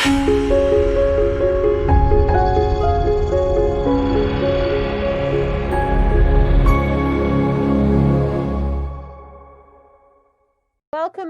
Welcome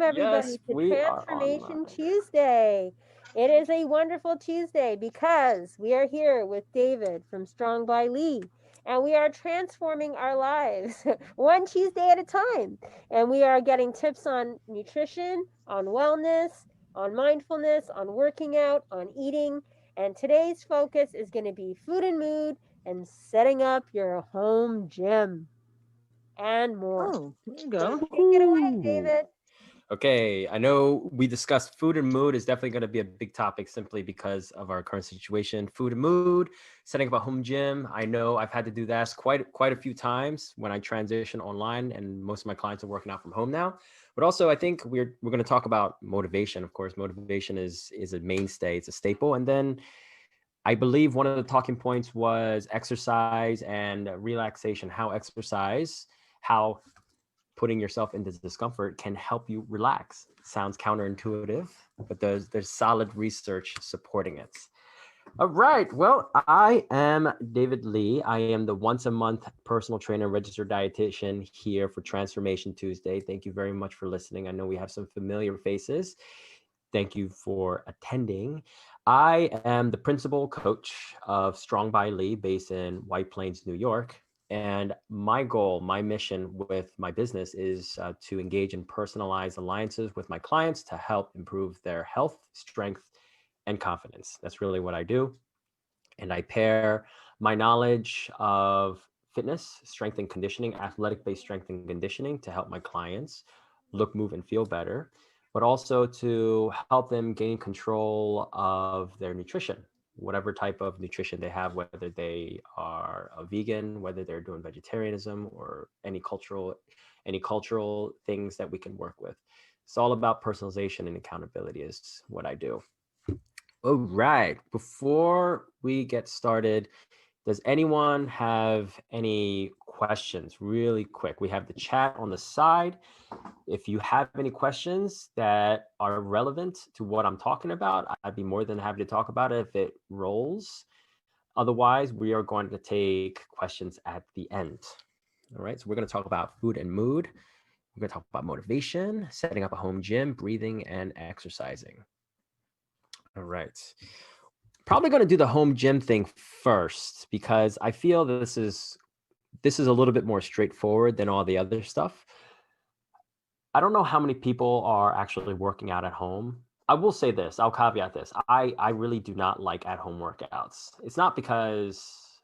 everybody to Transformation Tuesday. It is a wonderful Tuesday because we are here with David from Strong by Lee, and we are transforming our lives one Tuesday at a time. And we are getting tips on nutrition, on wellness, on mindfulness, on working out, on eating. And today's focus is going to be food and mood and setting up your home gym and more. Oh, there you go. So take it away, David. Okay, I know we discussed food and mood is definitely going to be a big topic simply because of our current situation. Food and mood, setting up a home gym. I know I've had to do that quite a few times when I transition online, and most of my clients are working out from home now. But also, I think we're going to talk about motivation. Of course, motivation is a mainstay. It's a staple. And then I believe one of the talking points was exercise and relaxation. How putting yourself into discomfort can help you relax. Sounds counterintuitive, but there's solid research supporting it. All right. Well, I am David Lee. I am the once a month personal trainer, registered dietitian here for Transformation Tuesday. Thank you very much for listening. I know we have some familiar faces. Thank you for attending. I am the principal coach of Strong by Lee based in White Plains, New York. And my goal, my mission with my business is to engage in personalized alliances with my clients to help improve their health, strength, and confidence. That's really what I do. And I pair my knowledge of fitness, strength and conditioning, athletic-based strength and conditioning to help my clients look, move, and feel better, but also to help them gain control of their nutrition, whatever type of nutrition they have, whether they are a vegan, whether they're doing vegetarianism, or any cultural things that we can work with. It's all about personalization and accountability is what I do. All right, before we get started, does anyone have any questions really quick? We have the chat on the side. If you have any questions that are relevant to what I'm talking about, I'd be more than happy to talk about it if it rolls. Otherwise, we are going to take questions at the end. All right, so we're going to talk about food and mood. We're going to talk about motivation, setting up a home gym, breathing, and exercising. All right. Probably going to do the home gym thing first because I feel this is a little bit more straightforward than all the other stuff. I don't know how many people are actually working out at home. I will say this, I'll caveat this. I really do not like at-home workouts. It's not because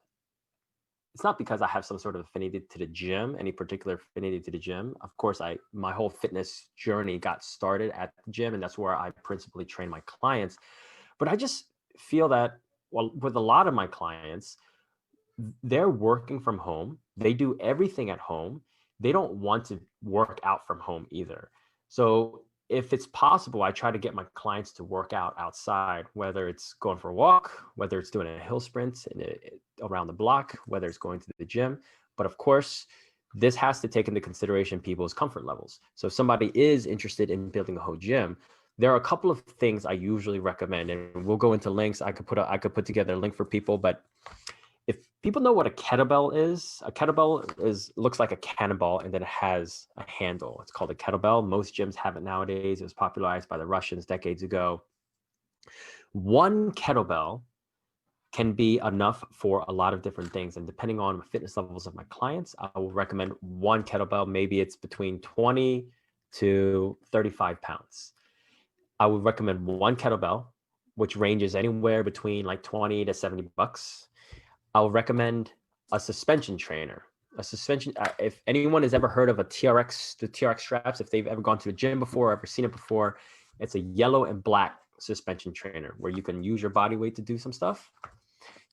I have some sort of affinity to the gym, any particular affinity to the gym. Of course, my whole fitness journey got started at the gym, and that's where I principally train my clients. But I just feel that, well, with a lot of my clients, they're working from home. They do everything at home. They don't want to work out from home either. So if it's possible, I try to get my clients to work out outside, whether it's going for a walk, whether it's doing a hill sprint around the block, whether it's going to the gym. But of course, this has to take into consideration people's comfort levels. So if somebody is interested in building a whole gym, there are a couple of things I usually recommend, and we'll go into links. I could put together a link for people, but if people know what a kettlebell looks like a cannonball, and then it has a handle. It's called a kettlebell. Most gyms have it nowadays. It was popularized by the Russians decades ago. One kettlebell can be enough for a lot of different things. And depending on the fitness levels of my clients, I will recommend one kettlebell. Maybe it's between 20 to 35 pounds. I would recommend one kettlebell, which ranges anywhere between like 20 to 70 bucks. I'll recommend a suspension trainer. If anyone has ever heard of the TRX straps, if they've ever gone to a gym before or ever seen it before, it's a yellow and black suspension trainer where you can use your body weight to do some stuff.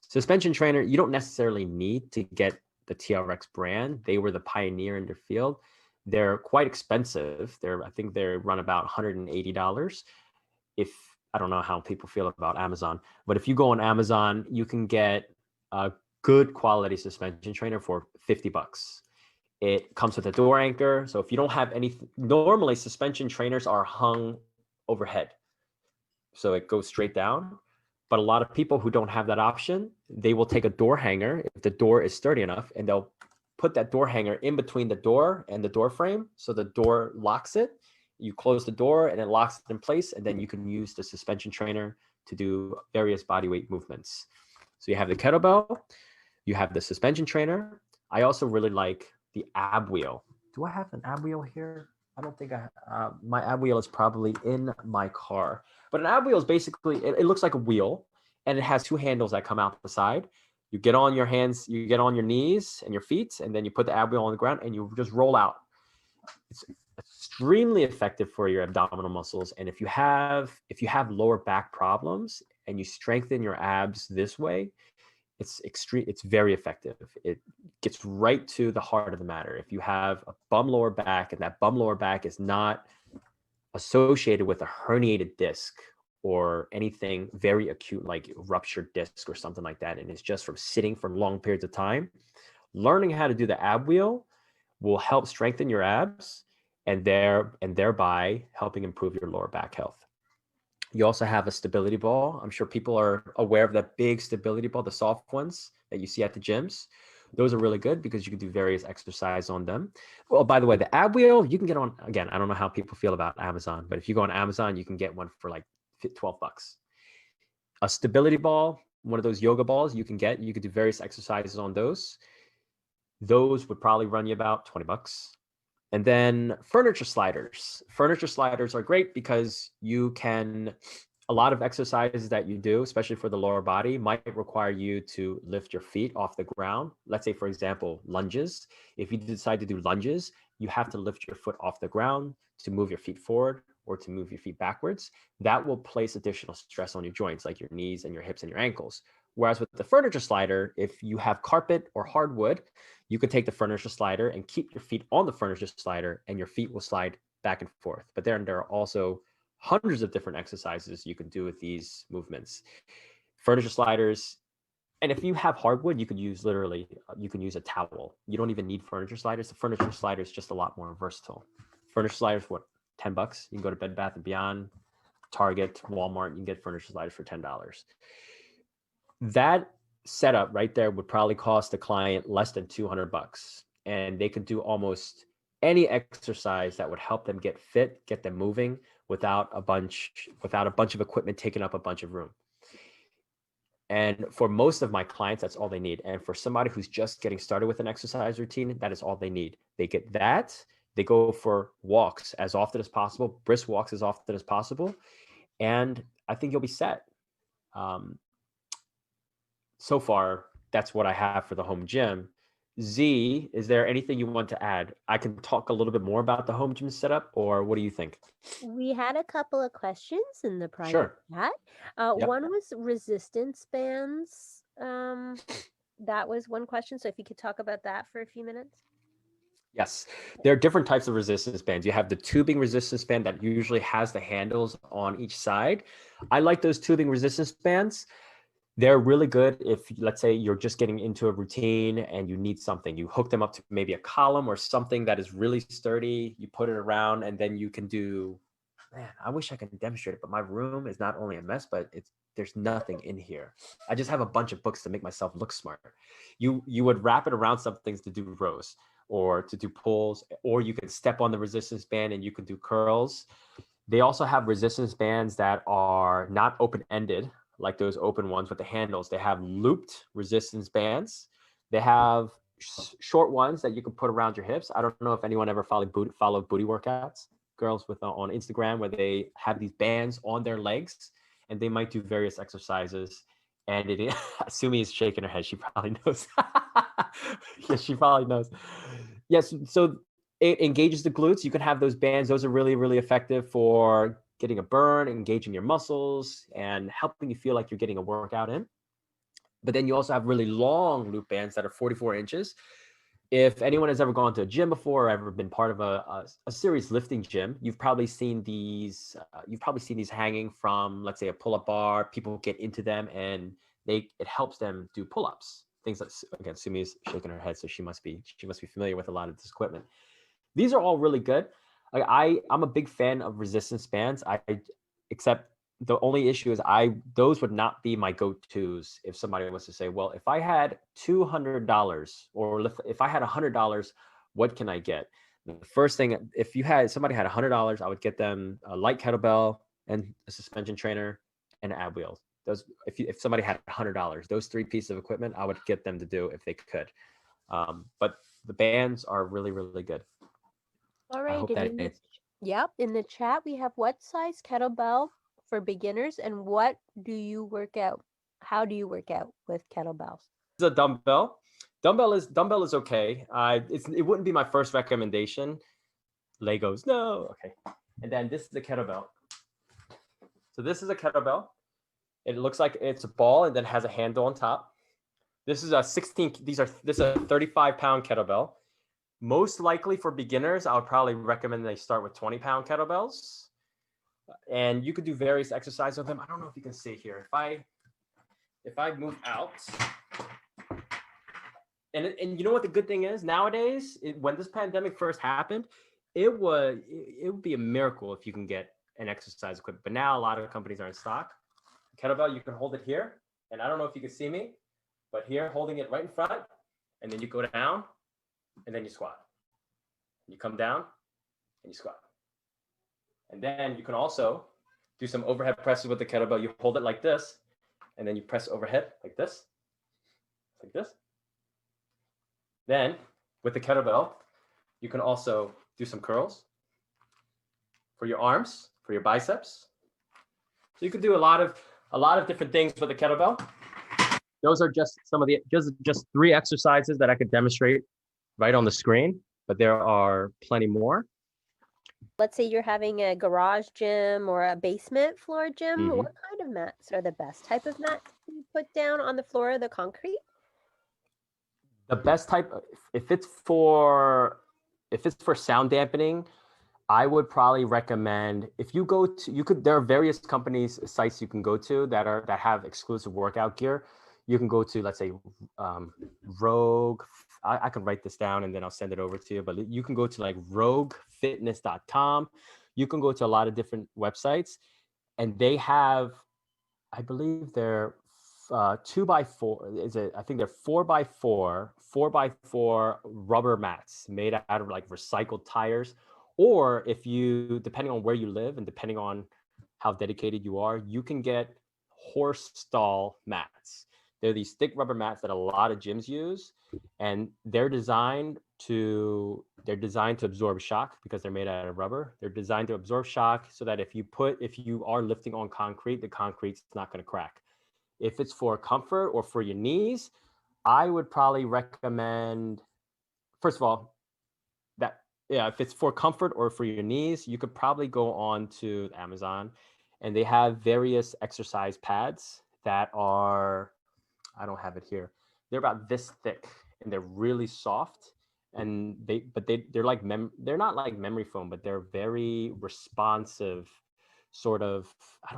Suspension trainer, you don't necessarily need to get the TRX brand. They were the pioneer in their field. They're quite expensive. I think they run about $180. I don't know how people feel about Amazon, but if you go on Amazon, you can get a good quality suspension trainer for 50 bucks. It comes with a door anchor. So if you don't have any, normally suspension trainers are hung overhead. so it goes straight down. But a lot of people who don't have that option, they will take a door hanger if the door is sturdy enough, and they'll put that door hanger in between the door and the door frame, so the door locks it. You close the door and it locks it in place, and then you can use the suspension trainer to do various body weight movements. So you have the kettlebell, you have the suspension trainer. I also really like the ab wheel. Do I have an ab wheel here? I don't think my ab wheel is probably in my car. But an ab wheel is basically, it looks like a wheel, and it has two handles that come out the side. You get on your hands, you get on your knees and your feet, and then you put the ab wheel on the ground and you just roll out. It's extremely effective for your abdominal muscles. And if you have lower back problems and you strengthen your abs this way, it's very effective. It gets right to the heart of the matter. If you have a bum lower back, and that bum lower back is not associated with a herniated disc or anything very acute like ruptured disc or something like that, and it's just from sitting for long periods of time, learning how to do the ab wheel will help strengthen your abs and thereby helping improve your lower back health. You also have a stability ball. I'm sure people are aware of that big stability ball, the soft ones that you see at the gyms. Those are really good because you can do various exercises on them. Well, by the way, the ab wheel, you can get on, again, I don't know how people feel about Amazon, but if you go on Amazon, you can get one for like $12. A stability ball, one of those yoga balls you can do various exercises on those. Those would probably run you about $20. And then furniture sliders. Furniture sliders are great because a lot of exercises that you do, especially for the lower body, might require you to lift your feet off the ground. Let's say, for example, lunges. If you decide to do lunges, you have to lift your foot off the ground to move your feet forward or to move your feet backwards. That will place additional stress on your joints, like your knees and your hips and your ankles. Whereas with the furniture slider, if you have carpet or hardwood, you can take the furniture slider and keep your feet on the furniture slider, and your feet will slide back and forth. But then there are also hundreds of different exercises you can do with these movements. Furniture sliders, and if you have hardwood, you can use a towel. You don't even need furniture sliders. The furniture slider is just a lot more versatile. Furniture sliders, what, $10? You can go to Bed Bath & Beyond, Target, Walmart, you can get furniture sliders for $10. That setup right there would probably cost the client less than $200, and they could do almost any exercise that would help them get fit, get them moving without a bunch of equipment taking up a bunch of room. And for most of my clients, that's all they need. And for somebody who's just getting started with an exercise routine, that is all they need. They get that. They go for walks as often as possible, brisk walks as often as possible, and I think you'll be set. So far, that's what I have for the home gym. Z, is there anything you want to add? I can talk a little bit more about the home gym setup, or what do you think? We had a couple of questions in the private chat. Yep. One was resistance bands. That was one question. So if you could talk about that for a few minutes. Yes, there are different types of resistance bands. You have the tubing resistance band that usually has the handles on each side. I like those tubing resistance bands. They're really good if, let's say, you're just getting into a routine and you need something. You hook them up to maybe a column or something that is really sturdy. You put it around, and then you can do, man, I wish I could demonstrate it, but my room is not only a mess, but there's nothing in here. I just have a bunch of books to make myself look smart. You would wrap it around some things to do rows or to do pulls, or you can step on the resistance band and you can do curls. They also have resistance bands that are not open-ended, like those open ones with the handles. They have looped resistance bands. They have short ones that you can put around your hips. I don't know if anyone ever followed booty workouts, girls with on Instagram, where they have these bands on their legs and they might do various exercises. And Sumi is shaking her head. She probably knows. Yes, she probably knows. Yes, so it engages the glutes. You can have those bands. Those are really, really effective for getting a burn, engaging your muscles, and helping you feel like you're getting a workout in. But then you also have really long loop bands that are 44 inches. If anyone has ever gone to a gym before or ever been part of a serious lifting gym, you've probably seen these. Hanging from, let's say, a pull-up bar. People get into them, and it helps them do pull-ups. Things like, again, Sumi's shaking her head, so she must be familiar with a lot of this equipment. These are all really good. Like I'm a big fan of resistance bands. Except the only issue is those would not be my go-tos if somebody was to say, well, if I had $200 or if I had $100, what can I get? The first thing, if somebody had $100, I would get them a light kettlebell and a suspension trainer and an ab wheel. Those, if somebody had $100, those 3 pieces of equipment, I would get them to do if they could. But the bands are really, really good. All right. I hope that yep. In the chat, we have what size kettlebell for beginners, and what do you work out? How do you work out with kettlebells? It's a dumbbell. Dumbbell is okay. It wouldn't be my first recommendation. Legos, no. Okay. And then this is a kettlebell. So this is a kettlebell. It looks like it's a ball and then has a handle on top. This is a 35-pound kettlebell. Most likely for beginners, I would probably recommend they start with 20-pound kettlebells. And you could do various exercises with them. I don't know if you can see here. If I move out, and you know what the good thing is nowadays, when this pandemic first happened, it would be a miracle if you can get an exercise equipment. But now a lot of companies are in stock. Kettlebell, you can hold it here, and I don't know if you can see me, but here, holding it right in front, and then you go down, and then you squat. You come down, and you squat. And then you can also do some overhead presses with the kettlebell. You hold it like this, and then you press overhead like this, like this. Then with the kettlebell, you can also do some curls for your arms, for your biceps. So you could do a lot of different things with the kettlebell. Those are just some of the just 3 exercises that I could demonstrate right on the screen, but there are plenty more. Let's say you're having a garage gym or a basement floor gym. Mm-hmm. What kind of mats are the best type of mats you put down on the floor of the concrete? The best type, if it's for sound dampening, I would probably recommend, if you go to, there are various companies, sites you can go to that have exclusive workout gear. You can go to, let's say, Rogue. I can write this down and then I'll send it over to you, but you can go to like roguefitness.com. You can go to a lot of different websites, and they have, I believe they're 2x4, I think they're 4x4 rubber mats made out of like recycled tires. Or if you, depending on where you live and depending on how dedicated you are, you can get horse stall mats. They're these thick rubber mats that a lot of gyms use, and they're designed to absorb shock because they're made out of rubber. They're designed to absorb shock so that if you are lifting on concrete, the concrete's not going to crack. If it's for comfort or for your knees, I would probably recommend, first of all, that, yeah, if it's for comfort or for your knees, you could probably go on to Amazon, and they have various exercise pads that are, I don't have it here. They're about this thick and they're really soft, and they're like they're not like memory foam, but they're very responsive, sort of, I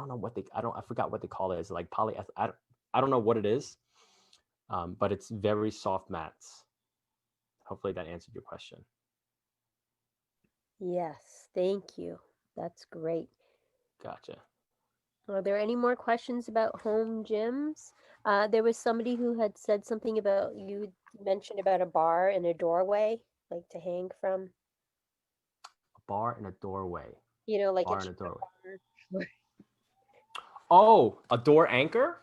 forgot what they call it. It's like I don't know what it is, but it's very soft mats. Hopefully that answered your question. Yes, thank you. That's great. Gotcha. Are there any more questions about home gyms? There was somebody who had said something about, you mentioned about a bar in a doorway, like to hang from. A bar in a doorway. You know, like bar in a doorway. Oh, a door anchor?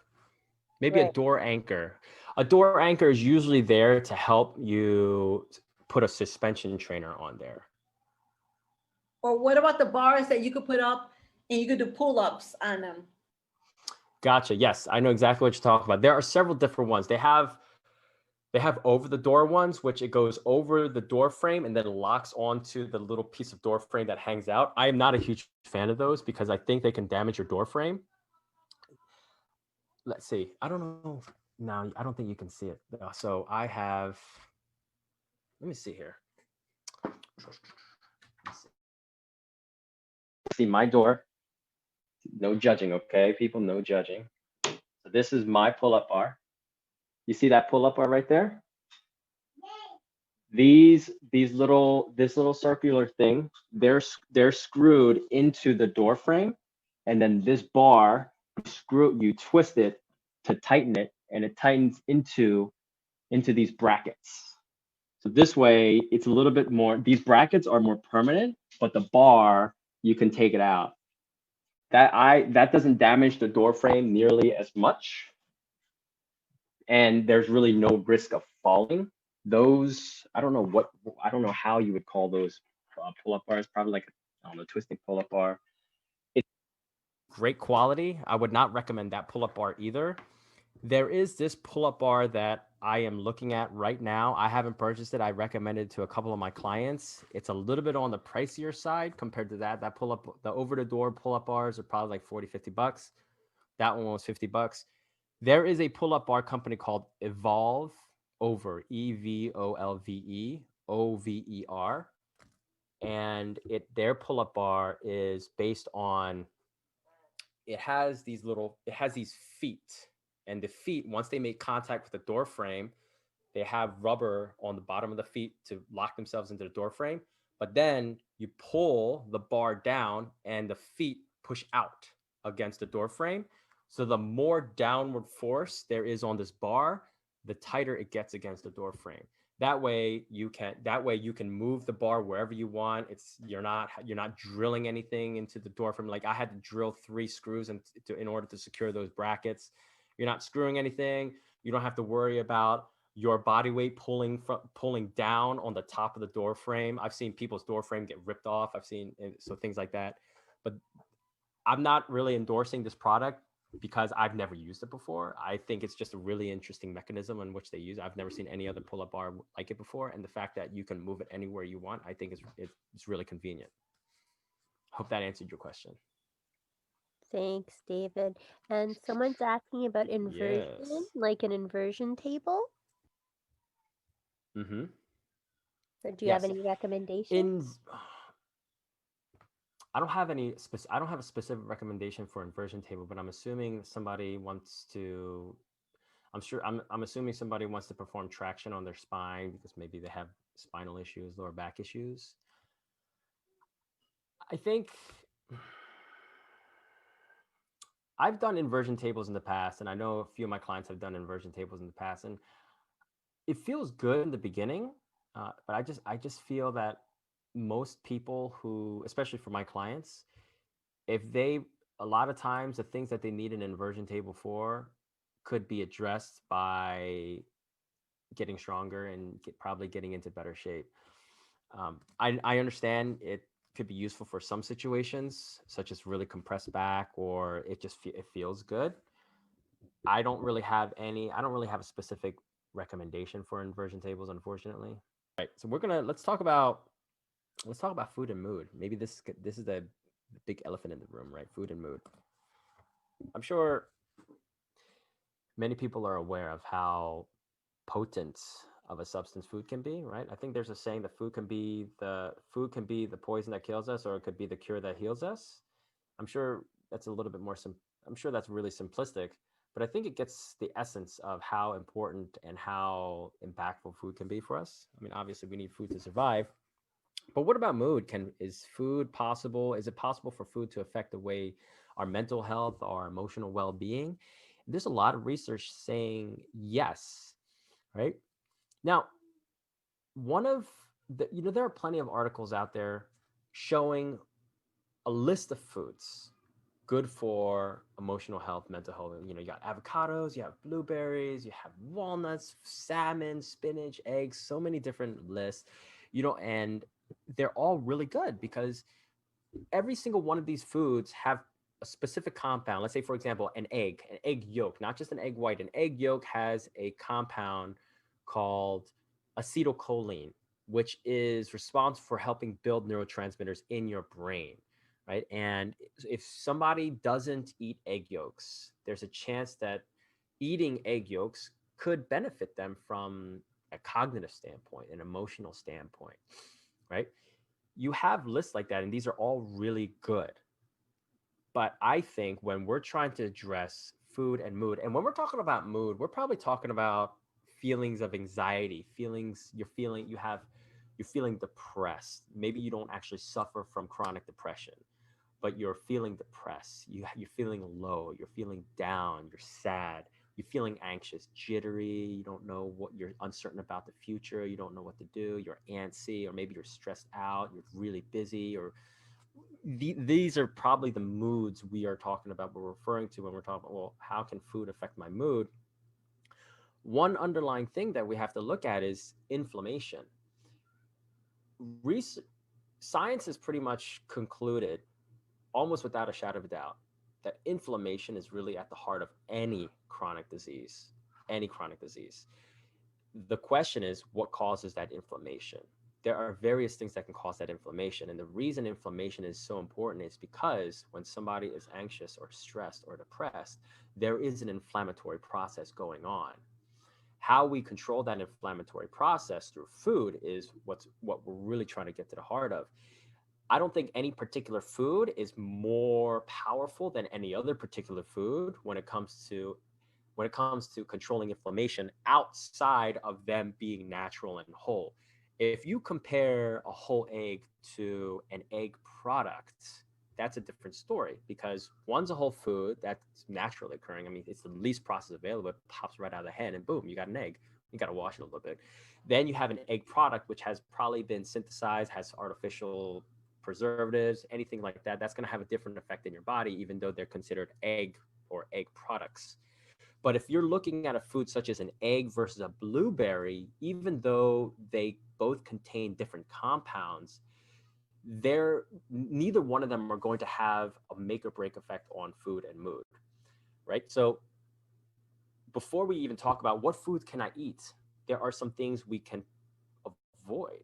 Maybe right. A door anchor. A door anchor is usually there to help you put a suspension trainer on there. Or what about the bars that you could put up and you could do pull-ups on them? Gotcha. Yes, I know exactly what you're talking about. There are several different ones. They have over the door ones, which it goes over the door frame and then locks onto the little piece of door frame that hangs out. I am not a huge fan of those because I think they can damage your door frame. Let's see. I don't know. No, I don't think you can see it. So I have, let me see here. See my door. No judging, okay? People, no judging. So this is my pull-up bar. You see that pull-up bar right there? This little circular thing, they're screwed into the door frame, and then this bar, you twist it to tighten it, and it tightens into these brackets. So this way, it's a little bit more, these brackets are more permanent, but the bar, you can take it out. That doesn't damage the door frame nearly as much. And there's really no risk of falling. Those, I don't know how you would call those pull-up bars, probably like, I don't know, twisting pull-up bar. It's great quality. I would not recommend that pull-up bar either. There is this pull-up bar that I am looking at right now. I haven't purchased it. I recommended it to a couple of my clients. It's a little bit on the pricier side compared to that. That pull-up, the over-the-door pull-up bars are probably like 40, 50 bucks. That one was 50 bucks. There is a pull-up bar company called Evolve Over, EVOLVE, OVER. And their pull-up bar is based on, it has these feet. And the feet, once they make contact with the door frame, they have rubber on the bottom of the feet to lock themselves into the door frame. But then you pull the bar down and the feet push out against the door frame. So the more downward force there is on this bar, the tighter it gets against the door frame. That way you can move the bar wherever you want. You're not drilling anything into the door frame. Like I had to drill 3 screws in order to secure those brackets. You're not screwing anything. You don't have to worry about your body weight pulling down on the top of the door frame. I've seen people's door frame get ripped off. So things like that. But I'm not really endorsing this product because I've never used it before. I think it's just a really interesting mechanism in which they use. I've never seen any other pull-up bar like it before. And the fact that you can move it anywhere you want, I think it's really convenient. Hope that answered your question. Thanks, David. And someone's asking about inversion, Yes. like an inversion table. Mm-hmm. So do you have any recommendations? I don't have a specific recommendation for inversion table, but I'm assuming somebody wants to. I'm assuming somebody wants to perform traction on their spine because maybe they have spinal issues, lower back issues. I think I've done inversion tables in the past, and I know a few of my clients have done inversion tables in the past, and it feels good in the beginning, but I just feel that most people who, especially for my clients, a lot of times the things that they need an inversion table for could be addressed by getting stronger and probably getting into better shape. I understand it could be useful for some situations, such as really compressed back, or it feels good. I don't really have a specific recommendation for inversion tables, unfortunately. All right, so let's talk about food and mood. Maybe this is the big elephant in the room, right? Food and mood. I'm sure many people are aware of how potent of a substance food can be, right? I think there's a saying that food can be the poison that kills us, or it could be the cure that heals us. I'm sure that's a little bit more I'm sure that's really simplistic, but I think it gets the essence of how important and how impactful food can be for us. I mean, obviously we need food to survive, but what about mood? Is it possible for food to affect the way our mental health, our emotional well-being? There's a lot of research saying yes, right? Now, there are plenty of articles out there showing a list of foods good for emotional health, mental health. You got avocados, you have blueberries, you have walnuts, salmon, spinach, eggs, so many different lists, and they're all really good because every single one of these foods have a specific compound. Let's say, for example, an egg yolk, not just an egg white. An egg yolk has a compound called acetylcholine, which is responsible for helping build neurotransmitters in your brain, right? And if somebody doesn't eat egg yolks, there's a chance that eating egg yolks could benefit them from a cognitive standpoint, an emotional standpoint, right? You have lists like that, and these are all really good. But I think when we're trying to address food and mood, and when we're talking about mood, we're probably talking about feelings of anxiety, you're feeling depressed. Maybe you don't actually suffer from chronic depression, but you're feeling depressed, you're feeling low, you're feeling down, you're sad, you're feeling anxious, jittery, you don't know what, you're uncertain about the future, you don't know what to do, you're antsy, or maybe you're stressed out, you're really busy, or these are probably the moods we are talking about, we're referring to when we're talking about, well, how can food affect my mood? One underlying thing that we have to look at is inflammation. Science has pretty much concluded, almost without a shadow of a doubt, that inflammation is really at the heart of any chronic disease. Any chronic disease. The question is, what causes that inflammation? There are various things that can cause that inflammation. And the reason inflammation is so important is because when somebody is anxious or stressed or depressed, there is an inflammatory process going on. How we control that inflammatory process through food is what we're really trying to get to the heart of. I don't think any particular food is more powerful than any other particular food when it comes to controlling inflammation outside of them being natural and whole. If you compare a whole egg to an egg product, that's a different story, because one's a whole food that's naturally occurring. I mean, it's the least processed available. It pops right out of the hen and boom, you got an egg. You got to wash it a little bit. Then you have an egg product, which has probably been synthesized, has artificial preservatives, anything like that. That's going to have a different effect in your body, even though they're considered egg or egg products. But if you're looking at a food such as an egg versus a blueberry, even though they both contain different compounds, neither one of them are going to have a make or break effect on food and mood, right? So before we even talk about what foods can I eat, there are some things we can avoid.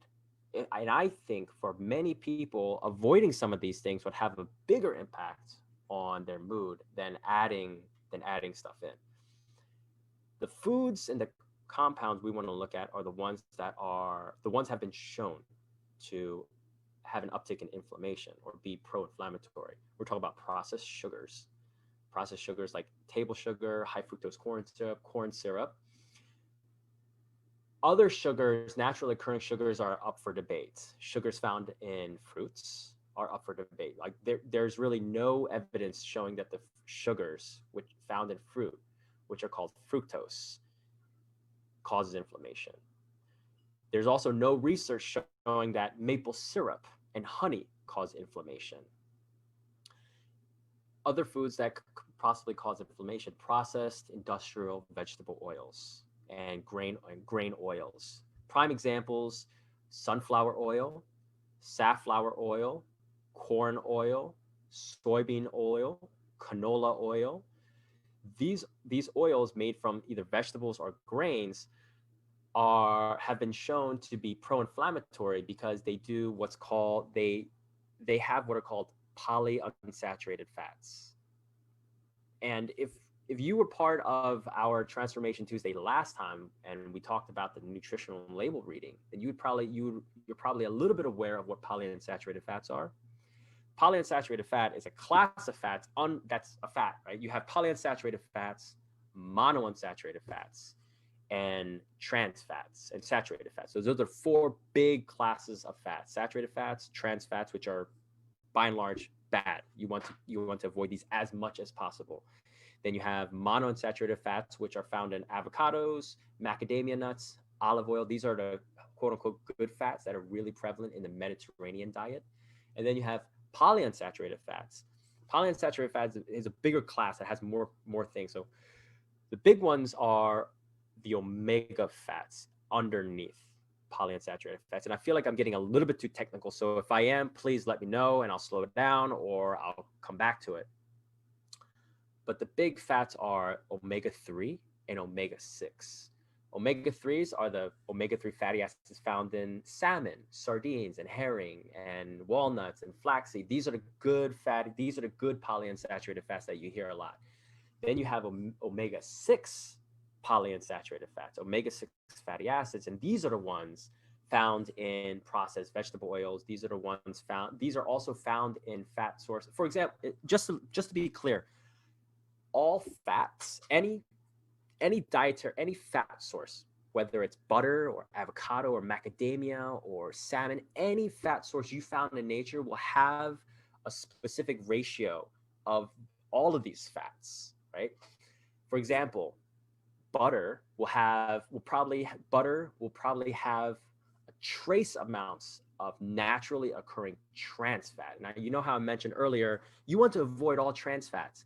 And I think for many people, avoiding some of these things would have a bigger impact on their mood than adding stuff in. The foods and the compounds we want to look at are the ones have been shown to have an uptick in inflammation or be pro-inflammatory. We're talking about processed sugars like table sugar, high fructose corn syrup. Other sugars, naturally occurring sugars, are up for debate. Sugars found in fruits are up for debate. Like there's really no evidence showing that the sugars which found in fruit, which are called fructose, causes inflammation. There's also no research showing that maple syrup and honey cause inflammation. Other foods that could possibly cause inflammation: processed industrial vegetable oils and grain oils. Prime examples: sunflower oil, safflower oil, corn oil, soybean oil, canola oil. These oils made from either vegetables or grains have been shown to be pro-inflammatory because they do what's called, they have what are called polyunsaturated fats. And if you were part of our Transformation Tuesday last time and we talked about the nutritional label reading, then you're probably a little bit aware of what polyunsaturated fats are. Polyunsaturated fat is a class of fats that's a fat, right? You have polyunsaturated fats, monounsaturated fats, and trans fats and saturated fats. So those are four big classes of fats: saturated fats, trans fats, which are by and large bad. You want to avoid these as much as possible. Then you have monounsaturated fats, which are found in avocados, macadamia nuts, olive oil. These are the quote unquote good fats that are really prevalent in the Mediterranean diet. And then you have polyunsaturated fats. Polyunsaturated fats is a bigger class that has more things. So the big ones are the omega fats underneath polyunsaturated fats. And I feel like I'm getting a little bit too technical. So if I am, please let me know and I'll slow it down or I'll come back to it. But the big fats are omega-3 and omega-6. Omega-3s are the omega-3 fatty acids found in salmon, sardines, and herring, and walnuts, and flaxseed. These are the good polyunsaturated fats that you hear a lot. Then you have omega-6 polyunsaturated fats, omega-6 fatty acids, and these are the ones found in processed vegetable oils. These are also found in fat sources. For example, just to be clear, all fats, any fat source, whether it's butter or avocado or macadamia or salmon, any fat source you found in nature will have a specific ratio of all of these fats, right? For example, butter will probably have a trace amounts of naturally occurring trans fat. Now, you know how I mentioned earlier, you want to avoid all trans fats,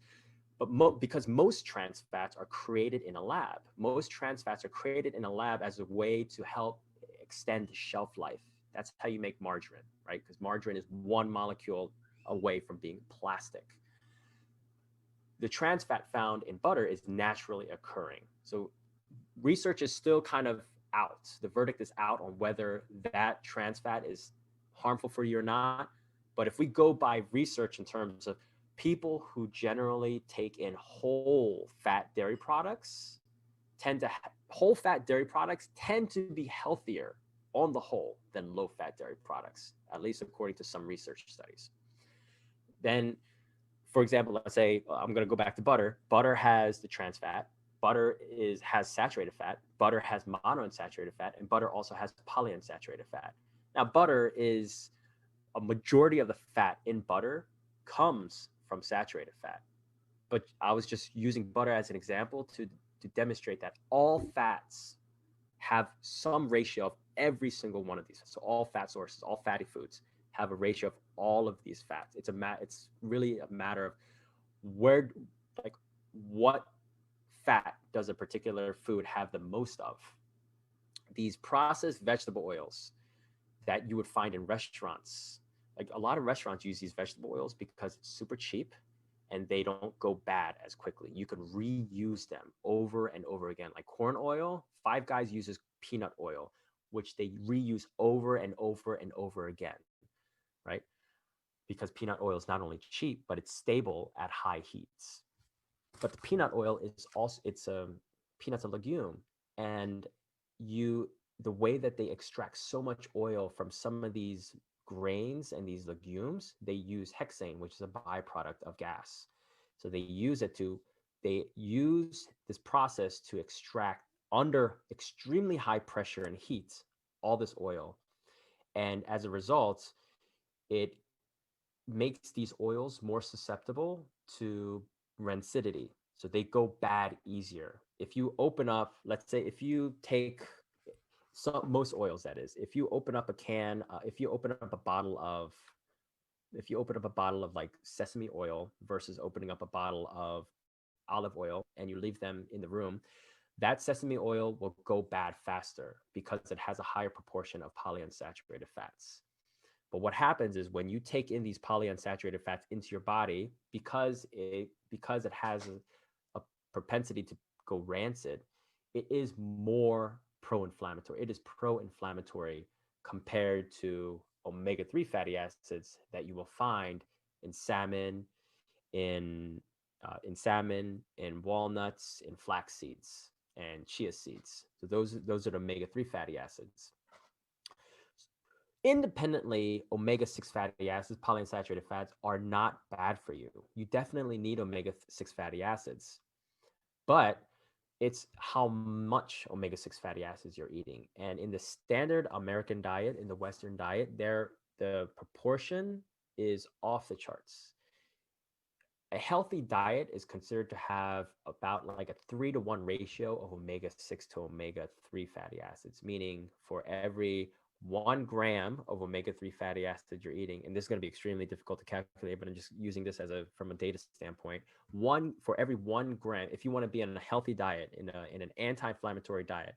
but because most trans fats are created in a lab. Most trans fats are created in a lab as a way to help extend the shelf life. That's how you make margarine, right? Because margarine is one molecule away from being plastic. The trans fat found in butter is naturally occurring. So research is still kind of out. The verdict is out on whether that trans fat is harmful for you or not. But if we go by research in terms of people who generally take in whole fat dairy products, whole fat dairy products tend to be healthier on the whole than low fat dairy products, at least according to some research studies. Then, for example, let's say I'm going to go back to butter. Butter has the trans fat. Butter has saturated fat. Butter has monounsaturated fat, and butter also has polyunsaturated fat. Now, butter is a majority of the fat in butter comes from saturated fat. But I was just using butter as an example to demonstrate that all fats have some ratio of every single one of these. So all fat sources, all fatty foods have a ratio of all of these fats. It's really a matter of what fat does a particular food have the most of. These processed vegetable oils that you would find in restaurants, like a lot of restaurants use these vegetable oils because it's super cheap and they don't go bad as quickly. You can reuse them over and over again. Like corn oil, Five Guys uses peanut oil, which they reuse over and over and over again, right? Because peanut oil is not only cheap, but it's stable at high heats. But the peanut oil is also, peanut's a legume, and the way that they extract so much oil from some of these grains and these legumes, they use hexane, which is a byproduct of gas. So they use this process to extract under extremely high pressure and heat all this oil. And as a result, it makes these oils more susceptible to rancidity. So they go bad easier. If you open up, let's say, if you take most oils, that is, if you open up a can, if you open up a bottle of like sesame oil versus opening up a bottle of olive oil and you leave them in the room, that sesame oil will go bad faster because it has a higher proportion of polyunsaturated fats. But what happens is when you take in these polyunsaturated fats into your body, because it has a propensity to go rancid, it is more pro-inflammatory. It is pro-inflammatory compared to omega-3 fatty acids that you will find in salmon, in walnuts, in flax seeds, and chia seeds. So those are the omega-3 fatty acids. Independently, omega-6 fatty acids, polyunsaturated fats, are not bad for you. You definitely need omega-6 fatty acids, but it's how much omega-6 fatty acids you're eating. And in the standard American diet, in the Western diet, the proportion is off the charts. A healthy diet is considered to have about like a 3-to-1 ratio of omega-6 to omega-3 fatty acids, meaning for every 1 gram of omega-3 fatty acids you're eating, and this is going to be extremely difficult to calculate, but I'm just using this from a data standpoint. For every 1 gram, if you want to be on a healthy diet, in an anti-inflammatory diet,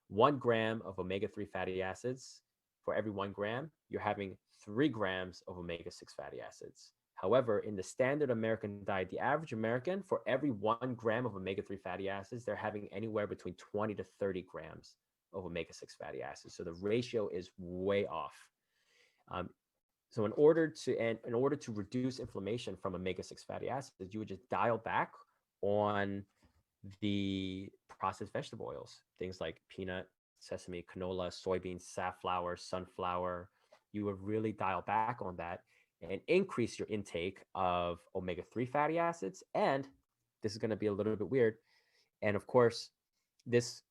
1 gram of omega-3 fatty acids, for every 1 gram, you're having 3 grams of omega-6 fatty acids. However, in the standard American diet, the average American, for every 1 gram of omega-3 fatty acids, they're having anywhere between 20 to 30 grams of omega-6 fatty acids. So the ratio is way off. So in order to reduce inflammation from omega-6 fatty acids, you would just dial back on the processed vegetable oils, things like peanut, sesame, canola, soybeans, safflower, sunflower. You would really dial back on that and increase your intake of omega-3 fatty acids. And this is going to be a little bit weird. And of course, this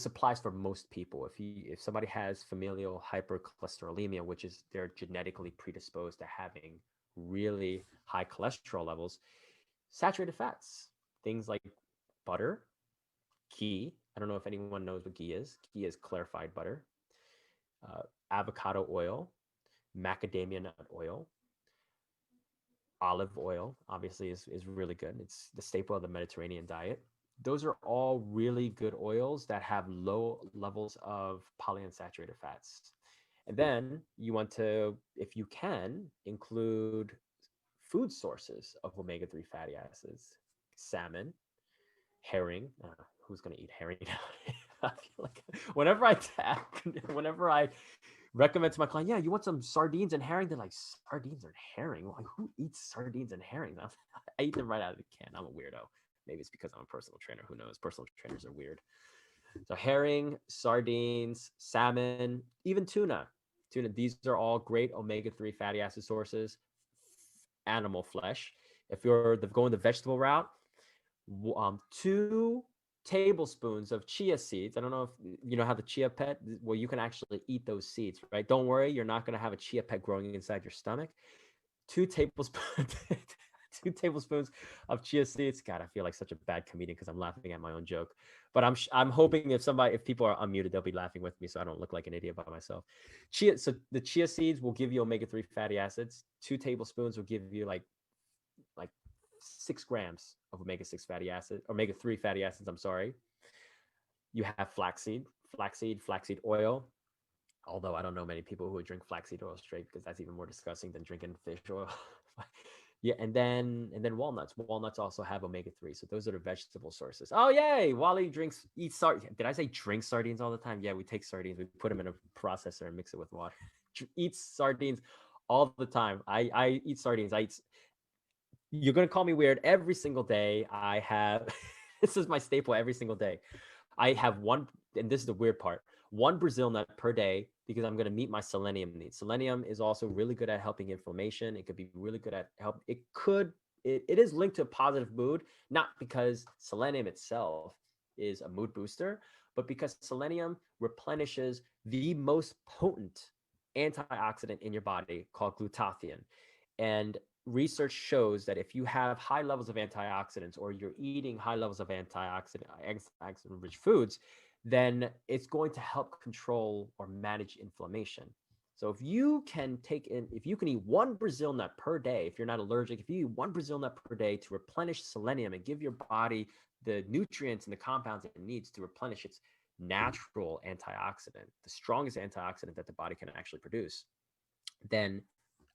applies for most people. If somebody has familial hypercholesterolemia, which is they're genetically predisposed to having really high cholesterol levels. Saturated fats, things like butter, ghee. I don't know if anyone knows what ghee is. Ghee is clarified butter, avocado oil, macadamia nut oil, olive oil, obviously, is really good. It's the staple of the Mediterranean diet. Those are all really good oils that have low levels of polyunsaturated fats. And then you want to, if you can, include food sources of omega-3 fatty acids, salmon, herring. Who's going to eat herring now? I feel like whenever I recommend to my client, yeah, you want some sardines and herring? They're like, sardines and herring? Like, who eats sardines and herring? I eat them right out of the can. I'm a weirdo. Maybe it's because I'm a personal trainer. Who knows? Personal trainers are weird. So herring, sardines, salmon, even tuna. Tuna, these are all great omega-3 fatty acid sources. Animal flesh. If you're going the vegetable route, 2 tablespoons of chia seeds. I don't know if you know how the chia pet, well, you can actually eat those seeds, right? Don't worry, you're not going to have a chia pet growing inside your stomach. 2 tablespoons 2 tablespoons of chia seeds. God, I feel like such a bad comedian because I'm laughing at my own joke. But I'm hoping if people are unmuted, they'll be laughing with me so I don't look like an idiot by myself. So the chia seeds will give you omega-3 fatty acids. 2 tablespoons will give you like 6 grams of omega-6 fatty acid, omega-3 fatty acids, I'm sorry. You have flaxseed oil. Although I don't know many people who would drink flaxseed oil straight because that's even more disgusting than drinking fish oil. Yeah, and then walnuts. Walnuts also have omega-3, so those are the vegetable sources. Oh yay! Wally eats sardines. Did I say drink sardines all the time? Yeah, we take sardines, we put them in a processor and mix it with water. Eats sardines all the time. I eat sardines. You're gonna call me weird. Every single day I have. This is my staple every single day. I have one, and this is the weird part, 1 Brazil nut per day because I'm going to meet my selenium needs. Selenium is also really good at helping inflammation. It could be really good at it is linked to a positive mood, not because selenium itself is a mood booster, but because selenium replenishes the most potent antioxidant in your body called glutathione. And research shows that if you have high levels of antioxidants or you're eating high levels of antioxidant-rich foods, then it's going to help control or manage inflammation. So if you can eat 1 Brazil nut per day, if you're not allergic, if you eat 1 Brazil nut per day to replenish selenium and give your body the nutrients and the compounds it needs to replenish its natural antioxidant, the strongest antioxidant that the body can actually produce, then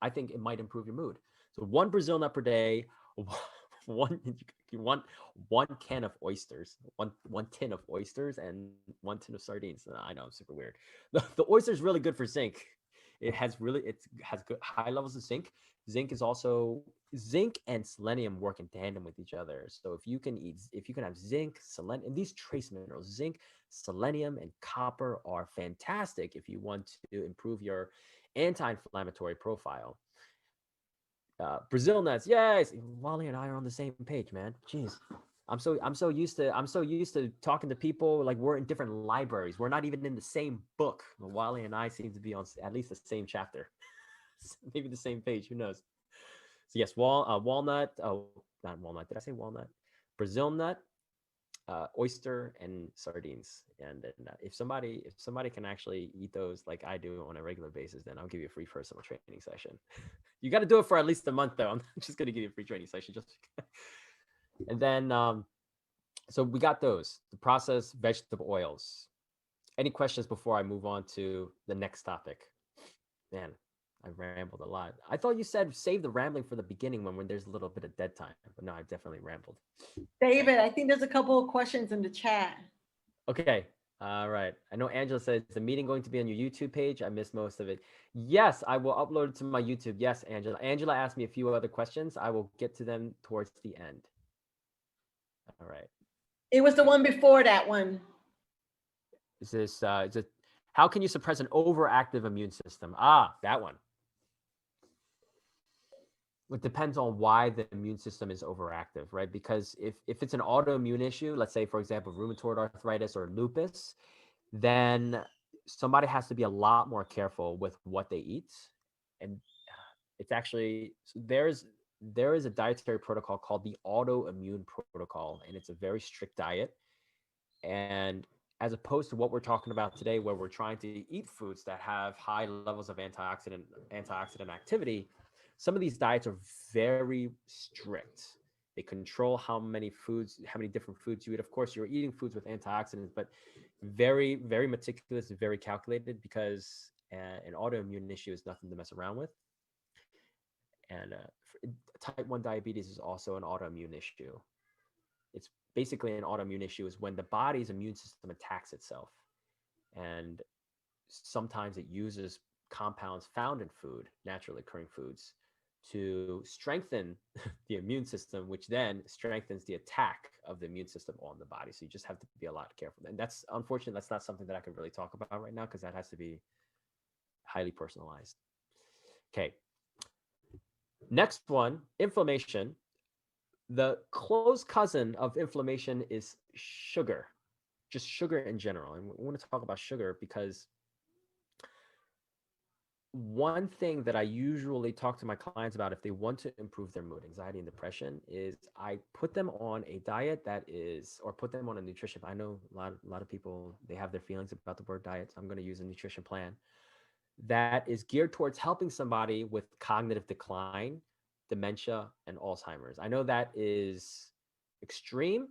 I think it might improve your mood. So 1 Brazil nut per day, you want 1 can of oysters, one tin of oysters, and 1 tin of sardines. I know I'm super weird. The oyster is really good for zinc. It has good high levels of zinc. Zinc and selenium work in tandem with each other. So if you can have zinc, selenium, and these trace minerals, zinc, selenium, and copper are fantastic if you want to improve your anti-inflammatory profile. Brazil nuts, yes. Wally and I are on the same page, man. Jeez, I'm so used to talking to people like we're in different libraries. We're not even in the same book. Wally and I seem to be on at least the same chapter, maybe the same page. Who knows? So yes, walnut. Oh, not walnut. Did I say walnut? Brazil nut, oyster, and sardines. And if somebody can actually eat those like I do on a regular basis, then I'll give you a free personal training session. You got to do it for at least a month, though. I'm just going to give you a free training session. And then, so we got those, the processed vegetable oils. Any questions before I move on to the next topic? Man, I rambled a lot. I thought you said save the rambling for the beginning when there's a little bit of dead time. But no, I definitely rambled. David, I think there's a couple of questions in the chat. Okay. All right. I know Angela says, is the meeting going to be on your YouTube page? I missed most of it. Yes, I will upload it to my YouTube. Yes, Angela. Angela asked me a few other questions. I will get to them towards the end. All right. It was the one before that one. Is it how can you suppress an overactive immune system? Ah, that one. It depends on why the immune system is overactive, right? Because if it's an autoimmune issue, let's say, for example, rheumatoid arthritis or lupus, then somebody has to be a lot more careful with what they eat. And It's actually, there is a dietary protocol called the Autoimmune Protocol, and it's a very strict diet. And as opposed to what we're talking about today, where we're trying to eat foods that have high levels of antioxidant activity, some of these diets are very strict. They control how many different foods you eat. Of course, you're eating foods with antioxidants, but very, very meticulous and very calculated, because an autoimmune issue is nothing to mess around with. And type 1 diabetes is also an autoimmune issue. It's basically an autoimmune issue is when the body's immune system attacks itself. And sometimes it uses compounds found in food, naturally occurring foods, to strengthen the immune system, which then strengthens the attack of the immune system on the body. So you just have to be a lot careful. And that's unfortunate. That's not something that I can really talk about right now, because that has to be highly personalized. Okay. Next one, inflammation. The close cousin of inflammation is sugar, just sugar in general. And we want to talk about sugar because one thing that I usually talk to my clients about if they want to improve their mood, anxiety, and depression is I put them on a diet that is, or put them on a nutrition. I know a lot of people, they have their feelings about the word diet. So I'm going to use a nutrition plan that is geared towards helping somebody with cognitive decline, dementia, and Alzheimer's. I know that is extreme,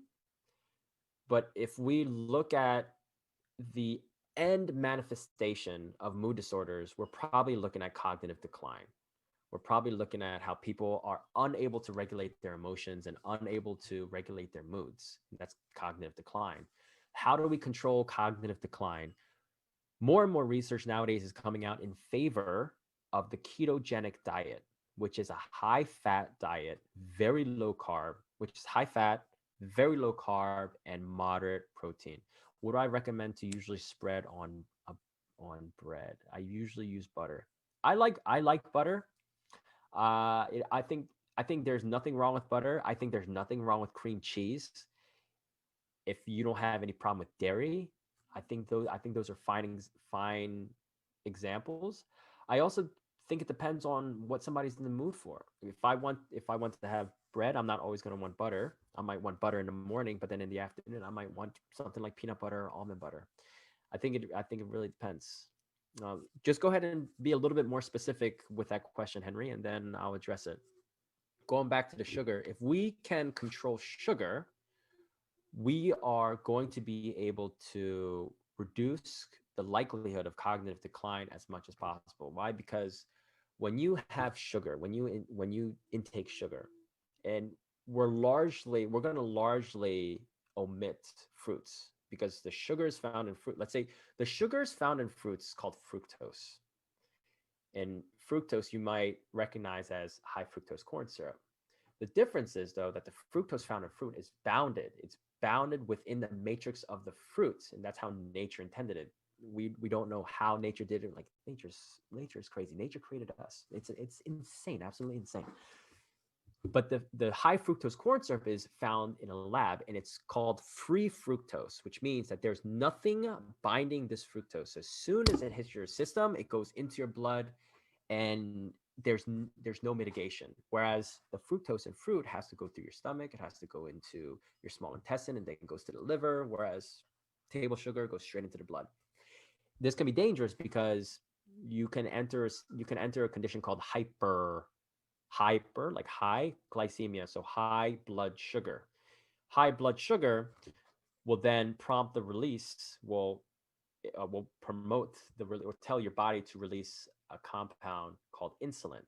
but if we look at the end manifestation of mood disorders, we're probably looking at cognitive decline. We're probably looking at how people are unable to regulate their emotions and unable to regulate their moods. That's cognitive decline. How do we control cognitive decline? More and more research nowadays is coming out in favor of the ketogenic diet, which is a high fat diet, very low carb, which is high fat, very low carb, and moderate protein. What do I recommend to usually spread on bread? I usually use butter. I like butter. I think there's nothing wrong with butter. I think there's nothing wrong with cream cheese. If you don't have any problem with dairy, I think those are fine examples. I also think it depends on what somebody's in the mood for. If I want to have bread, I'm not always going to want butter. I might want butter in the morning, but then in the afternoon, I might want something like peanut butter or almond butter. I think it really depends. Just go ahead and be a little bit more specific with that question, Henry, and then I'll address it. Going back to the sugar, if we can control sugar, we are going to be able to reduce the likelihood of cognitive decline as much as possible. Why? Because when you have sugar, when you intake sugar, and we're going to largely omit fruits, because the sugars found in fruit, let's say the sugars found in fruits is called fructose. And fructose you might recognize as high fructose corn syrup. The difference is, though, that the fructose found in fruit is bounded. It's bounded within the matrix of the fruits, and that's how nature intended it. We don't know how nature did it. Like nature is crazy. Nature created us. It's insane, absolutely insane. But the high fructose corn syrup is found in a lab, and it's called free fructose, which means that there's nothing binding this fructose. As soon as it hits your system, it goes into your blood, and there's no mitigation. Whereas the fructose in fruit has to go through your stomach, it has to go into your small intestine, and then it goes to the liver, whereas table sugar goes straight into the blood. This can be dangerous because you can enter a condition called hyper, like high glycemia, so high blood sugar. High blood sugar will then prompt the release, will promote or tell your body to release a compound called insulin.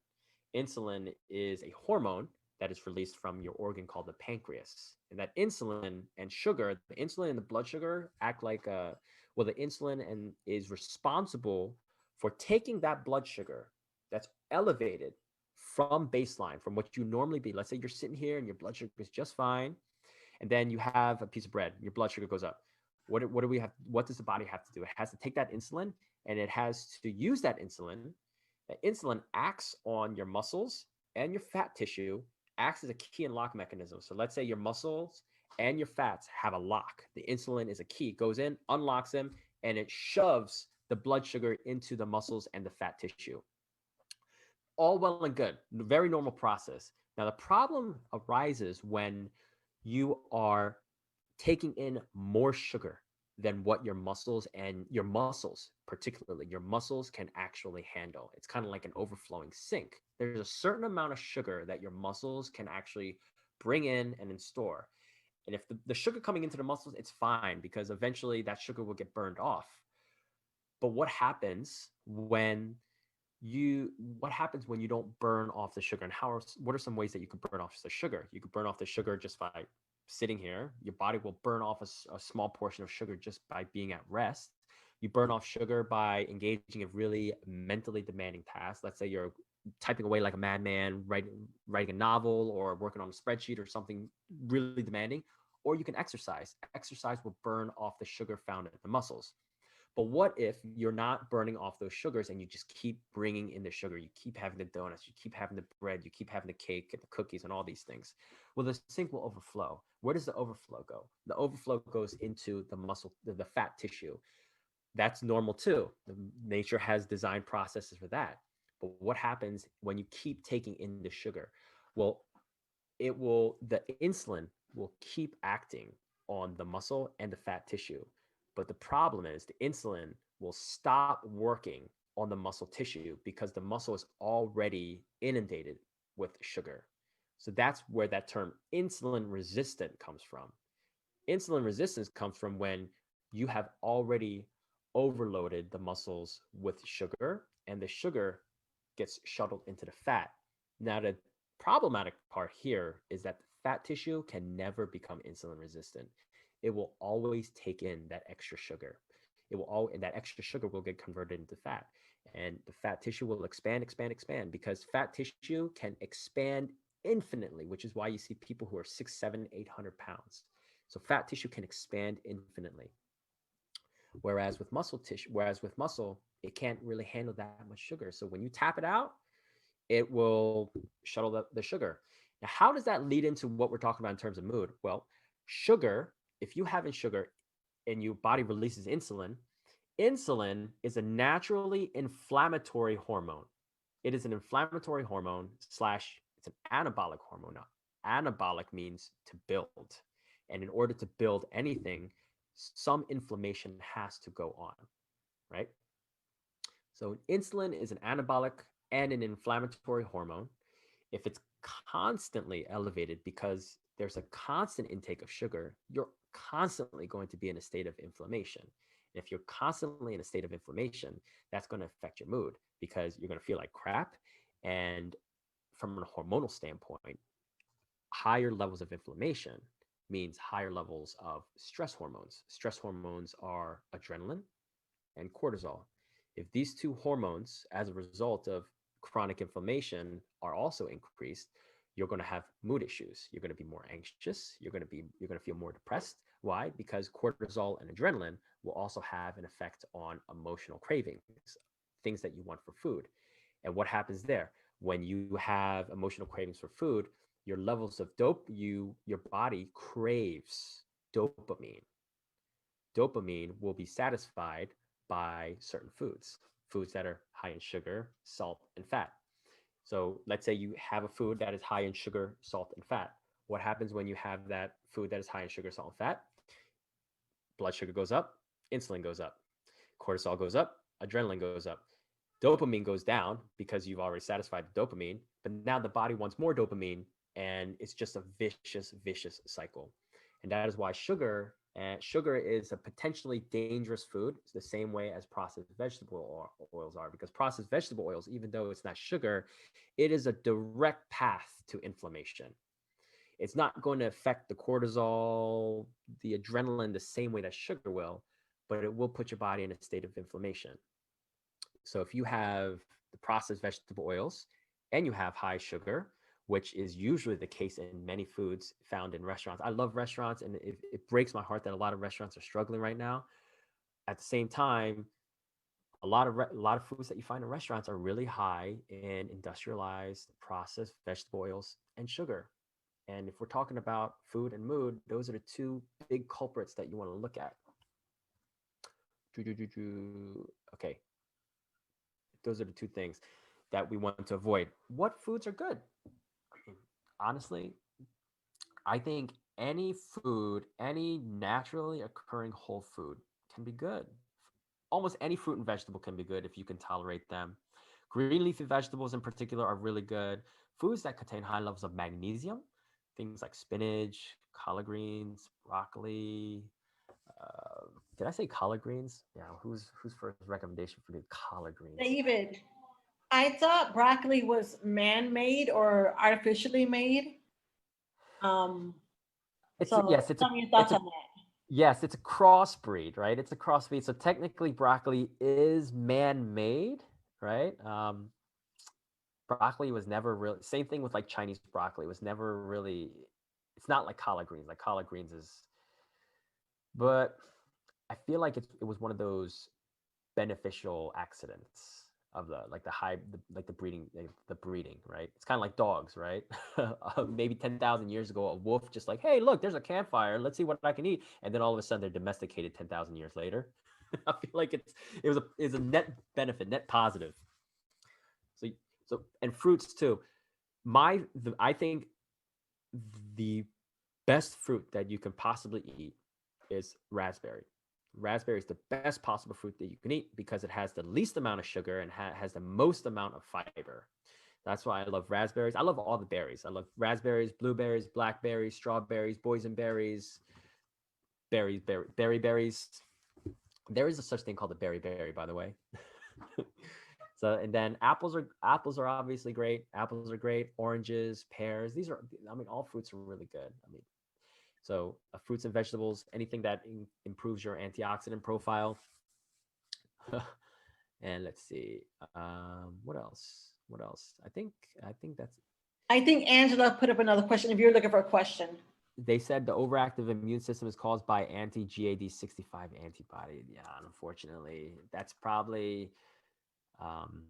Insulin is a hormone that is released from your organ called the pancreas. And that insulin and sugar, the insulin and the blood sugar act like the insulin is responsible for taking that blood sugar that's elevated from baseline, from what you normally be. Let's say you're sitting here and your blood sugar is just fine, and then you have a piece of bread, your blood sugar goes up. What do we have? What does the body have to do? It has to take that insulin, and it has to use that insulin. That insulin acts on your muscles and your fat tissue, acts as a key and lock mechanism. So let's say your muscles and your fats have a lock. The insulin is a key, it goes in, unlocks them, and it shoves the blood sugar into the muscles and the fat tissue. All well and good, very normal process. Now, the problem arises when you are taking in more sugar than what your muscles, particularly your muscles, can actually handle. It's kind of like an overflowing sink. There's a certain amount of sugar that your muscles can actually bring in and then store. And if the sugar coming into the muscles, it's fine because eventually that sugar will get burned off. But what happens when you don't burn off the sugar, and what are some ways that you can burn off the sugar? You can burn off the sugar just by sitting here. Your body will burn off a small portion of sugar just by being at rest. You burn off sugar by engaging in really mentally demanding tasks. Let's say you're typing away like a madman, writing a novel or working on a spreadsheet or something really demanding. Or you can exercise. Exercise will burn off the sugar found in the muscles. But what if you're not burning off those sugars and you just keep bringing in the sugar? You keep having the donuts, you keep having the bread, you keep having the cake and the cookies and all these things. Well, the sink will overflow. Where does the overflow go? The overflow goes into the muscle, the fat tissue. That's normal too. Nature has designed processes for that. But what happens when you keep taking in the sugar? Well, the insulin will keep acting on the muscle and the fat tissue. But the problem is the insulin will stop working on the muscle tissue because the muscle is already inundated with sugar. So that's where that term insulin resistant comes from. Insulin resistance comes from when you have already overloaded the muscles with sugar and the sugar gets shuttled into the fat. Now, the problematic part here is that the fat tissue can never become insulin resistant. It will always take in that extra sugar. And that extra sugar will get converted into fat. And the fat tissue will expand, expand, expand because fat tissue can expand infinitely, which is why you see people who are 6, 7, 800 pounds. So fat tissue can expand infinitely. Whereas with muscle, it can't really handle that much sugar. So when you tap it out, it will shuttle the sugar. Now, how does that lead into what we're talking about in terms of mood? Well, sugar, if you have sugar and your body releases insulin, insulin is a naturally inflammatory hormone. It is an inflammatory hormone / it's an anabolic hormone. Now, anabolic means to build. And in order to build anything, some inflammation has to go on, right? So insulin is an anabolic and an inflammatory hormone. If it's constantly elevated because there's a constant intake of sugar, you're constantly going to be in a state of inflammation. And if you're constantly in a state of inflammation, that's going to affect your mood because you're going to feel like crap. And from a hormonal standpoint, higher levels of inflammation means higher levels of stress hormones. Stress hormones are adrenaline and cortisol. If these two hormones, as a result of chronic inflammation, are also increased, you're going to have mood issues. You're going to be more anxious. You're going to feel more depressed. Why? Because cortisol and adrenaline will also have an effect on emotional cravings, things that you want for food. And what happens there? When you have emotional cravings for food, your levels of your body craves dopamine. Dopamine will be satisfied by certain foods that are high in sugar, salt, and fat. So let's say you have a food that is high in sugar, salt, and fat. What happens when you have that food that is high in sugar, salt, and fat? Blood sugar goes up, insulin goes up, cortisol goes up, adrenaline goes up. Dopamine goes down because you've already satisfied the dopamine, but now the body wants more dopamine, and it's just a vicious cycle. And that is why sugar is a potentially dangerous food. It's the same way as processed vegetable oils are, because processed vegetable oils, even though it's not sugar, it is a direct path to inflammation. It's not going to affect the cortisol, the adrenaline the same way that sugar will, but it will put your body in a state of inflammation. So if you have the processed vegetable oils and you have high sugar, which is usually the case in many foods found in restaurants. I love restaurants, and it breaks my heart that a lot of restaurants are struggling right now. At the same time, a lot of foods that you find in restaurants are really high in industrialized processed vegetable oils and sugar. And if we're talking about food and mood, those are the two big culprits that you want to look at. Okay. Those are the two things. that we want to avoid. What foods are good? I mean, honestly, I think any food, any naturally occurring whole food can be good. Almost any fruit and vegetable can be good if you can tolerate them. Green leafy vegetables in particular are really good. Foods that contain high levels of magnesium, things like spinach, collard greens, broccoli. Did I say collard greens? Yeah, whose first recommendation for the collard greens? David, I thought broccoli was man-made or artificially made. Um, It's so yes, tell me your thoughts on that. yes, it's a crossbreed, right? It's a crossbreed. So technically, broccoli is man-made, right? Broccoli was never really same thing with like Chinese broccoli was never really. It's not like collard greens. Like collard greens is, but I feel like it was one of those beneficial accidents of like the breeding, right? It's kind of like dogs, right? Maybe 10,000 years ago, a wolf just like, hey, look, there's a campfire, let's see what I can eat, and then all of a sudden they're domesticated 10,000 years later. I feel like it's a net benefit, net positive. So and fruits too. I think the best fruit that you can possibly eat is raspberry. Raspberry is the best possible fruit that you can eat because it has the least amount of sugar and has the most amount of fiber. That's why I love raspberries. I love all the berries. I love raspberries, blueberries, blackberries, strawberries, boysenberries, berries. There is a such thing called a berry, by the way. So, and then apples are obviously great. Apples are great. Oranges, pears. I mean, all fruits are really good. I mean, so fruits and vegetables, anything that improves your antioxidant profile. And let's see, what else? What else? I think that's. I think Angela put up another question if you're looking for a question. They said the overactive immune system is caused by anti-GAD65 antibody. Yeah, unfortunately, that's probably. Um,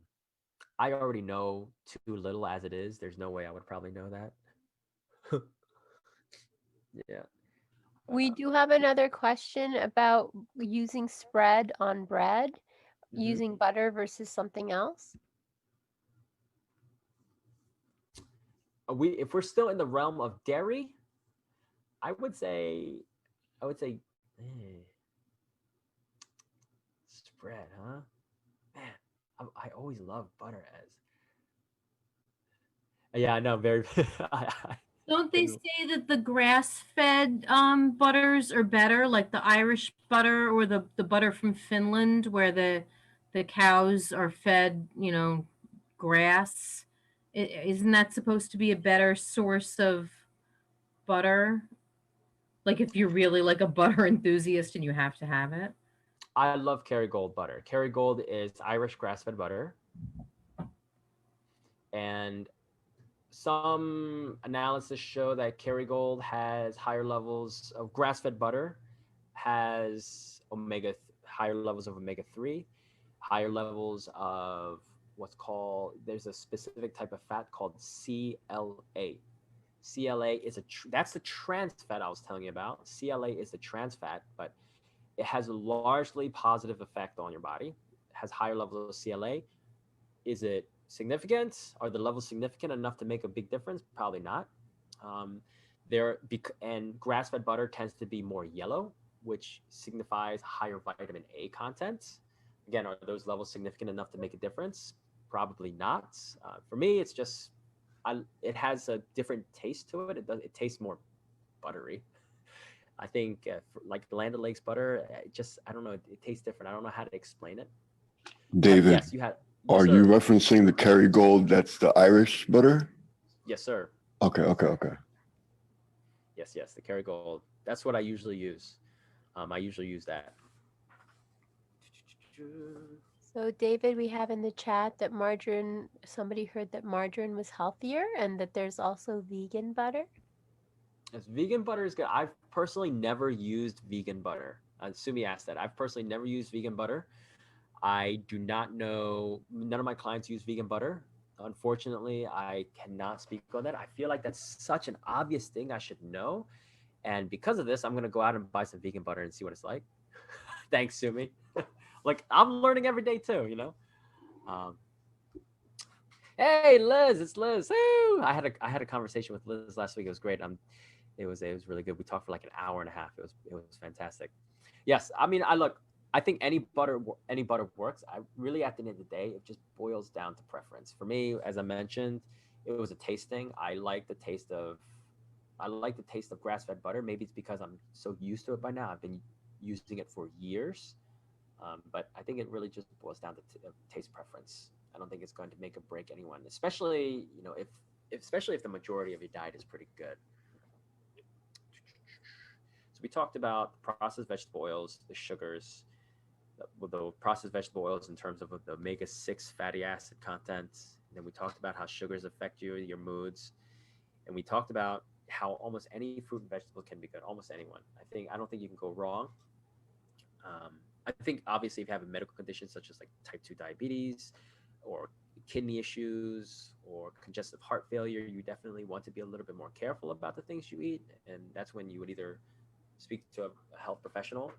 I already know too little as it is. There's no way I would probably know that. Yeah. We do have another question about using spread on bread, using butter versus something else. If we're still in the realm of dairy, I would say, eh, spread, huh? Man, I always love butter as. Yeah, I know. Very. Don't they say that the grass-fed butters are better, like the Irish butter or the butter from Finland, where the cows are fed, grass? Isn't that supposed to be a better source of butter? Like if you're really like a butter enthusiast and you have to have it. I love Kerrygold butter. Kerrygold is Irish grass-fed butter, and some analysis show that Kerrygold has higher levels of grass-fed butter, has higher levels of omega-3, higher levels of there's a specific type of fat called CLA. CLA is that's the trans fat I was telling you about. CLA is the trans fat, but it has a largely positive effect on your body. It has higher levels of CLA. Is it significant? Are the levels significant enough to make a big difference? Probably not. And grass-fed butter tends to be more yellow, which signifies higher vitamin A content. Again, are those levels significant enough to make a difference? Probably not. For me, it's just it has a different taste to it. It tastes more buttery. I think like the Land O'Lakes butter, I don't know. It tastes different. I don't know how to explain it. David, yes, you had. Yes, are sir. you referencing the Kerrygold? That's the Irish butter? Yes, sir. Okay. Yes, the Kerrygold. That's what I usually use. I usually use that. So, David, we have in the chat that somebody heard that margarine was healthier and that there's also vegan butter. Yes, vegan butter is good. I've personally never used vegan butter. Sumi asked that. I've personally never used vegan butter. I do not know. None of my clients use vegan butter. Unfortunately, I cannot speak on that. I feel like that's such an obvious thing I should know. And because of this, I'm going to go out and buy some vegan butter and see what it's like. Thanks, Sumi. Like, I'm learning every day too, Hey, Liz, it's Liz. Woo! I had a conversation with Liz last week. It was great. It was really good. We talked for like an hour and a half. It was fantastic. Yes, I mean, I think any butter works. I really, at the end of the day, it just boils down to preference. For me, as I mentioned, it was a taste thing. I like the taste of grass-fed butter. Maybe it's because I'm so used to it by now. I've been using it for years. But I think it really just boils down to taste preference. I don't think it's going to make or break anyone, especially especially if the majority of your diet is pretty good. So we talked about processed vegetable oils, the sugars, the processed vegetable oils in terms of the omega-6 fatty acid content. And then we talked about how sugars affect you, your moods, and we talked about how almost any fruit and vegetable can be good. Almost anyone. I don't think you can go wrong. I think obviously if you have a medical condition such as like type 2 diabetes or kidney issues or congestive heart failure, you definitely want to be a little bit more careful about the things you eat. And that's when you would either speak to a health professional,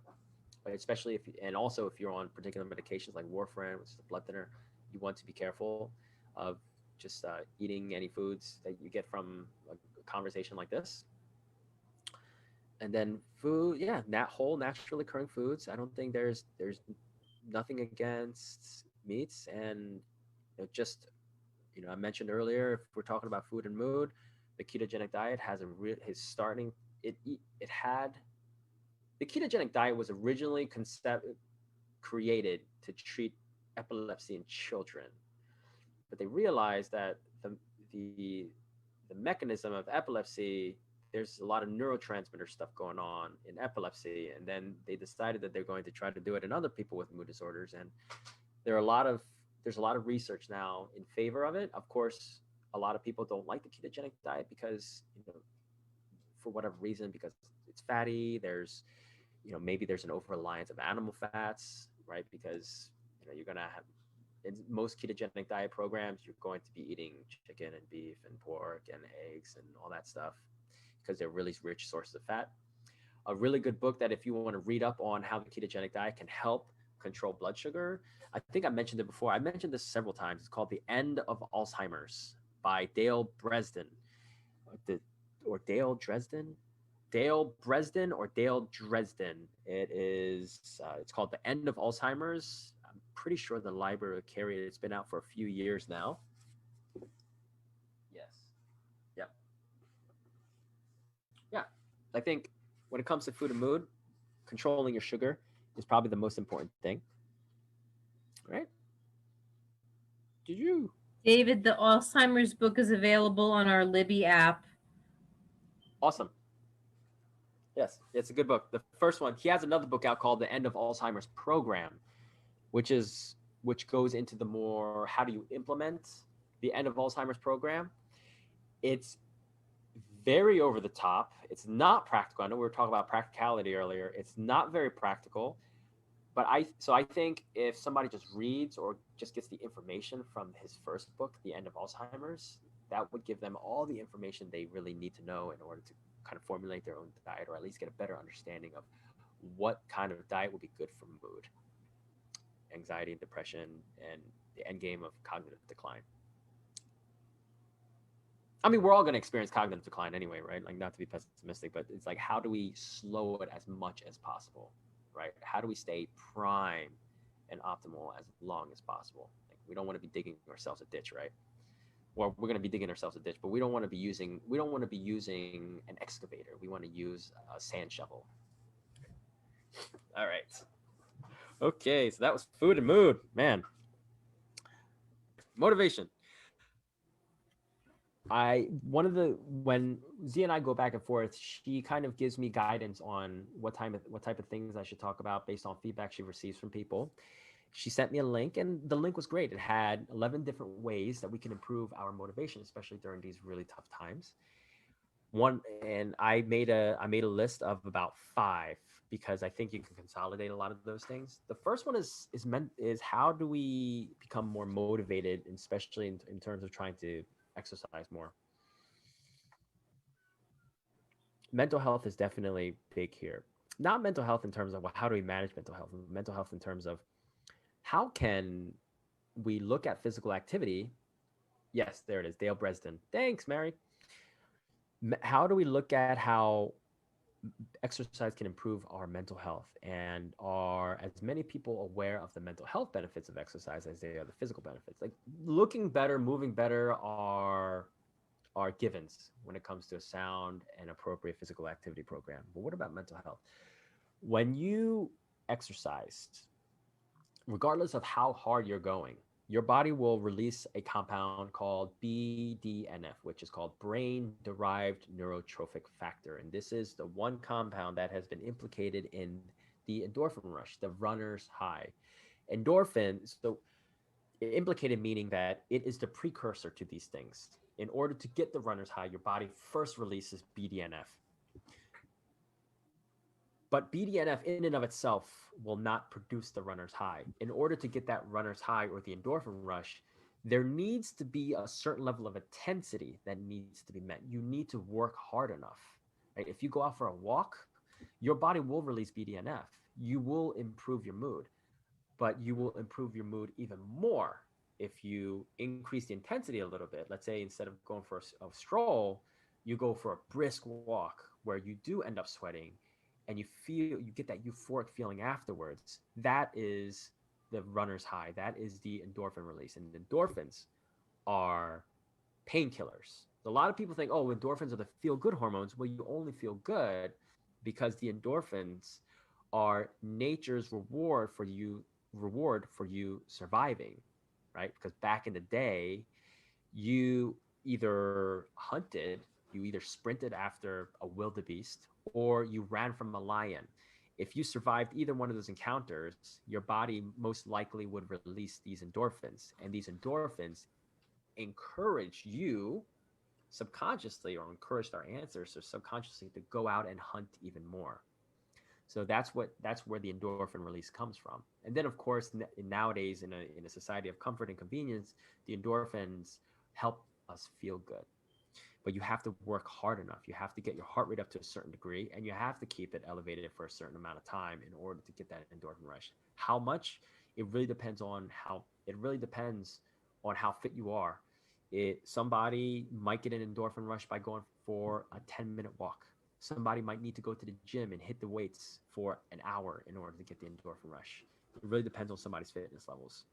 especially and also if you're on particular medications like warfarin, which is a blood thinner, you want to be careful of just eating any foods that you get from a conversation like this. And then food, yeah, whole naturally occurring foods. I don't think there's nothing against meats. And just I mentioned earlier, if we're talking about food and mood, the ketogenic diet has a real his starting it had the ketogenic diet was originally created to treat epilepsy in children, but they realized that the the mechanism of epilepsy, there's a lot of neurotransmitter stuff going on in epilepsy, and then they decided that they're going to try to do it in other people with mood disorders. And there are a lot of there's a lot of research now in favor of it. Of course, a lot of people don't like the ketogenic diet because for whatever reason, because it's fatty. There's maybe there's an over reliance of animal fats, right? Because you're gonna have in most ketogenic diet programs, you're going to be eating chicken and beef and pork and eggs and all that stuff because they're really rich sources of fat. A really good book that if you want to read up on how the ketogenic diet can help control blood sugar. I think I mentioned it before. I mentioned this several times. It's called The End of Alzheimer's by Dale Bresden. Or Dale Dresden? Dale Bresden or Dale Dresden. It's called The End of Alzheimer's. I'm pretty sure the library will carry it. It's been out for a few years now. Yes. Yeah. Yeah. I think when it comes to food and mood, controlling your sugar is probably the most important thing. Right? Did you? David, the Alzheimer's book is available on our Libby app. Awesome. Yes, it's a good book. The first one, he has another book out called The End of Alzheimer's Program, which goes into the more how do you implement the End of Alzheimer's Program. It's very over the top. It's not practical. I know we were talking about practicality earlier. It's not very practical. But I think if somebody just reads or just gets the information from his first book, The End of Alzheimer's, that would give them all the information they really need to know in order to kind of formulate their own diet, or at least get a better understanding of what kind of diet would be good for mood, anxiety, and depression, and the end game of cognitive decline. I mean, we're all going to experience cognitive decline anyway, right? Like, not to be pessimistic, but it's like, how do we slow it as much as possible, right? How do we stay prime and optimal as long as possible? Like, we don't want to be digging ourselves a ditch, right? Well, we're going to be digging ourselves a ditch, but we don't want to be using an excavator. We want to use a sand shovel. All right. Okay, so that was food and mood, man. Motivation. When Z and I go back and forth, she kind of gives me guidance on what type of things I should talk about based on feedback she receives from people. She sent me a link, and the link was great. It had 11 different ways that we can improve our motivation, especially during these really tough times. And I made a list of about 5 because I think you can consolidate a lot of those things. The first one is how do we become more motivated, especially in terms of trying to exercise more. Mental health is definitely big here. Not mental health in terms of how do we manage mental health in terms of how can we look at physical activity Yes, there it is. Dale Bresden. Thanks, Mary. How do we look at how exercise can improve our mental health, and are as many people aware of the mental health benefits of exercise as they are the physical benefits? Like looking better, moving better are givens when it comes to a sound and appropriate physical activity program. But what about mental health? When you exercise, regardless of how hard you're going, your body will release a compound called BDNF, which is called brain derived neurotrophic factor. And this is the one compound that has been implicated in the endorphin rush, the runner's high. Endorphin, so implicated meaning that it is the precursor to these things. In order to get the runner's high, your body first releases BDNF. But BDNF in and of itself will not produce the runner's high. In order to get that runner's high or the endorphin rush, there needs to be a certain level of intensity that needs to be met. You need to work hard enough. Right? If you go out for a walk, your body will release BDNF. You will improve your mood, but you will improve your mood even more if you increase the intensity a little bit. Let's say instead of going for a stroll, you go for a brisk walk where you do end up sweating and you get that euphoric feeling afterwards. That is the runner's high. That is the endorphin release. And endorphins are painkillers. A lot of people think, oh, endorphins are the feel good hormones. Well, you only feel good because the endorphins are nature's reward for you surviving, right? Because back in the day, you either hunted, you either sprinted after a wildebeest, or you ran from a lion. If you survived either one of those encounters, your body most likely would release these endorphins. And these endorphins encourage you subconsciously, or encouraged our ancestors subconsciously, to go out and hunt even more. So that's where the endorphin release comes from. And then, of course, nowadays in a society of comfort and convenience, the endorphins help us feel good. But you have to work hard enough. You have to get your heart rate up to a certain degree, and you have to keep it elevated for a certain amount of time in order to get that endorphin rush. How much? It really depends on how fit you are. Somebody might get an endorphin rush by going for a 10-minute walk. Somebody might need to go to the gym and hit the weights for an hour in order to get the endorphin rush. It really depends on somebody's fitness levels.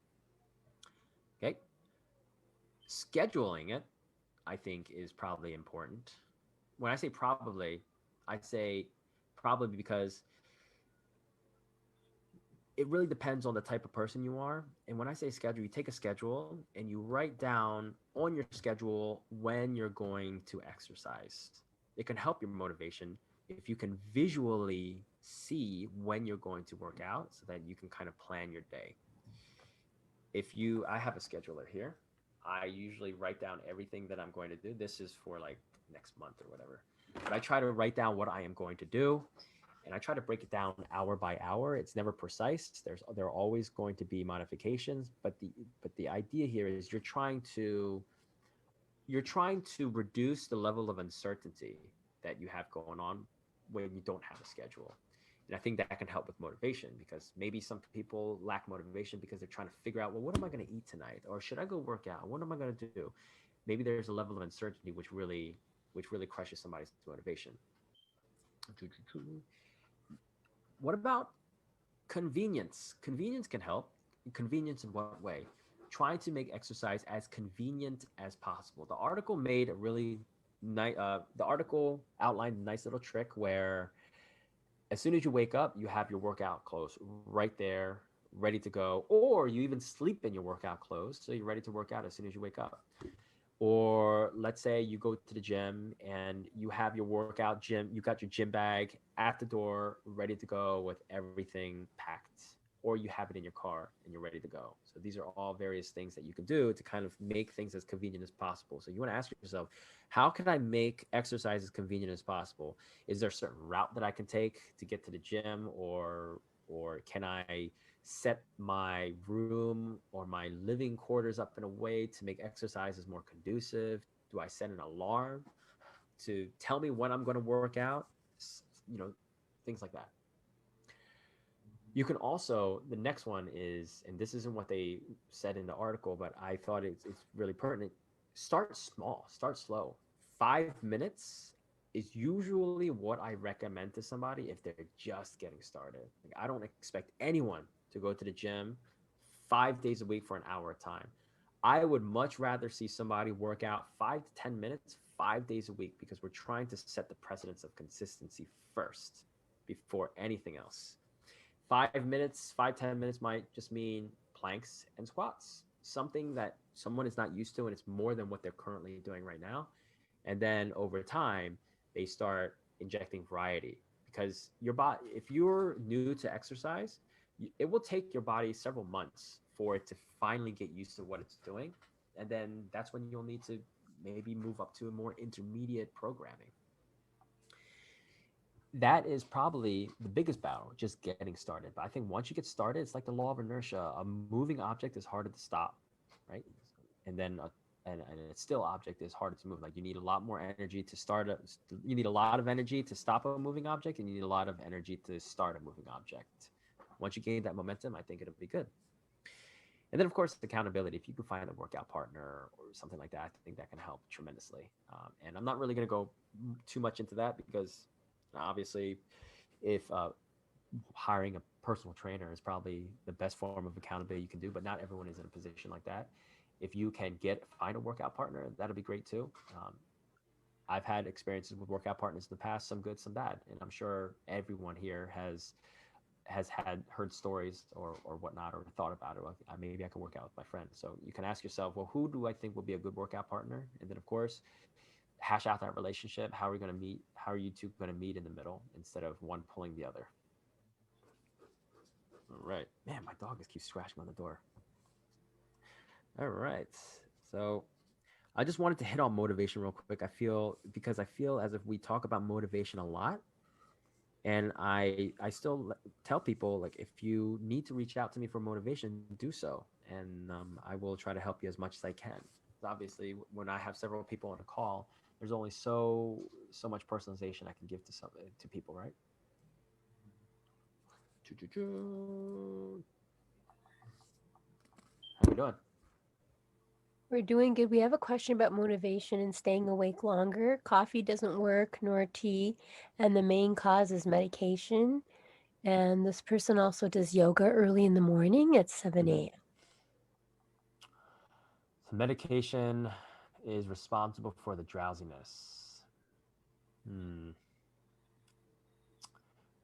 Okay. Scheduling it, I think, is probably important. When I say probably because it really depends on the type of person you are. And when I say schedule, you take a schedule and you write down on your schedule when you're going to exercise. It can help your motivation if you can visually see when you're going to work out, so that you can kind of plan your day. I have a scheduler here. I usually write down everything that I'm going to do. This is for like next month or whatever. But I try to write down what I am going to do, and I try to break it down hour by hour. It's never precise. There are always going to be modifications, but the idea here is you're trying to reduce the level of uncertainty that you have going on when you don't have a schedule. And I think that can help with motivation, because maybe some people lack motivation because they're trying to figure out, well, what am I going to eat tonight? Or should I go work out? What am I going to do? Maybe there's a level of uncertainty which really crushes somebody's motivation. What about convenience? Convenience can help. Convenience in what way? Trying to make exercise as convenient as possible. The article made a really nice. The article outlined a nice little trick where, as soon as you wake up, you have your workout clothes right there, ready to go, or you even sleep in your workout clothes, so you're ready to work out as soon as you wake up. Or let's say you go to the gym and you have your workout gym, you got your gym bag at the door, ready to go with everything packed, or you have it in your car and you're ready to go. So these are all various things that you can do to kind of make things as convenient as possible. So you want to ask yourself, how can I make exercise as convenient as possible? Is there a certain route that I can take to get to the gym, or can I set my room or my living quarters up in a way to make exercises more conducive? Do I set an alarm to tell me when I'm going to work out? Things like that. You can also, the next one is, and this isn't what they said in the article, but I thought it's really pertinent. start small, start slow. 5 minutes is usually what I recommend to somebody if they're just getting started. Like, I don't expect anyone to go to the gym 5 days a week for an hour at a time. I would much rather see somebody work out 5 to 10 minutes 5 days a week, because we're trying to set the precedence of consistency first before anything else. 5 minutes, 5, 10 minutes might just mean planks and squats, something that someone is not used to, and it's more than what they're currently doing right now. And then over time, they start injecting variety, because your body, if you're new to exercise, it will take your body several months for it to finally get used to what it's doing. And then that's when you'll need to maybe move up to a more intermediate programming. That is probably the biggest battle, just getting started. But I think once you get started, it's like the law of inertia. A moving object is harder to stop, right? And then a still object is harder to move. Like, you need a lot more energy to start you need a lot of energy to stop a moving object, and you need a lot of energy to start a moving object. Once you gain that momentum, I think it'll be good. And then, of course, accountability. If you can find a workout partner or something like that, I think that can help tremendously. And I'm not really going to go too much into that, because obviously, if hiring a personal trainer is probably the best form of accountability you can do, but not everyone is in a position like that. If you can find a workout partner, that'll be great too. I've had experiences with workout partners in the past, some good, some bad, and I'm sure everyone here has heard stories or whatnot, or thought about it. Well, maybe I can work out with my friend. So you can ask yourself, well, who do I think will be a good workout partner? And then, of course, hash out that relationship. How are we going to meet? How are you two going to meet in the middle instead of one pulling the other? All right. Man, my dog just keeps scratching on the door. All right. So I just wanted to hit on motivation real quick. I feel as if we talk about motivation a lot, and I still tell people, like, if you need to reach out to me for motivation, do so, and I will try to help you as much as I can. Obviously, when I have several people on a call, there's only so much personalization I can give to people, right? How we doing? We're doing good. We have a question about motivation and staying awake longer. Coffee doesn't work, nor tea, and the main cause is medication. And this person also does yoga early in the morning at 7 a.m. So medication is responsible for the drowsiness.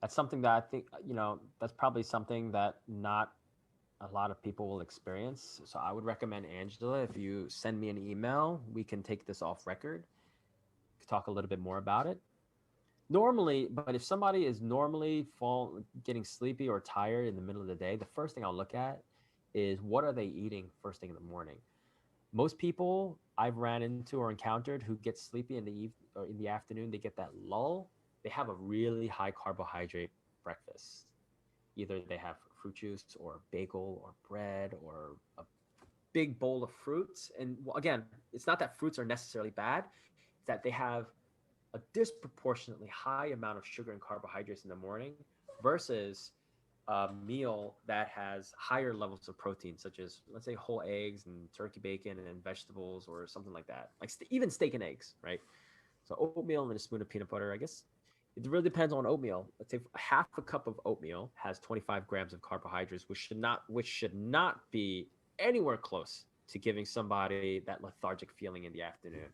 That's something that I think, that's probably something that not a lot of people will experience. So I would recommend, Angela, if you send me an email, we can take this off record, talk a little bit more about it. Normally, but if somebody is normally getting sleepy or tired in the middle of the day, the first thing I'll look at is, what are they eating first thing in the morning? Most people I've ran into or encountered who get sleepy in the afternoon, they get that lull. They have a really high carbohydrate breakfast. Either they have fruit juice or bagel or bread or a big bowl of fruits. And again, it's not that fruits are necessarily bad. It's that they have a disproportionately high amount of sugar and carbohydrates in the morning versus a meal that has higher levels of protein, such as, let's say, whole eggs and turkey bacon and vegetables or something like that, like even steak and eggs, right? So oatmeal and a spoon of peanut butter. I guess it really depends on oatmeal. Let's say half a cup of oatmeal has 25 grams of carbohydrates, which should not be anywhere close to giving somebody that lethargic feeling in the afternoon.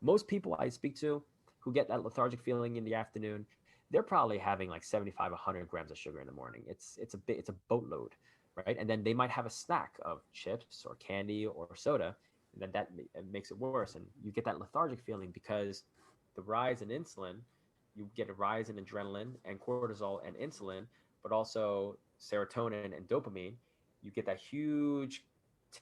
Most people I speak to who get that lethargic feeling in the afternoon, they're probably having like 75, 100 grams of sugar in the morning. It's a boatload, right? And then they might have a snack of chips or candy or soda, and then that makes it worse. And you get that lethargic feeling because the rise in insulin, you get a rise in adrenaline and cortisol and insulin, but also serotonin and dopamine. You get that huge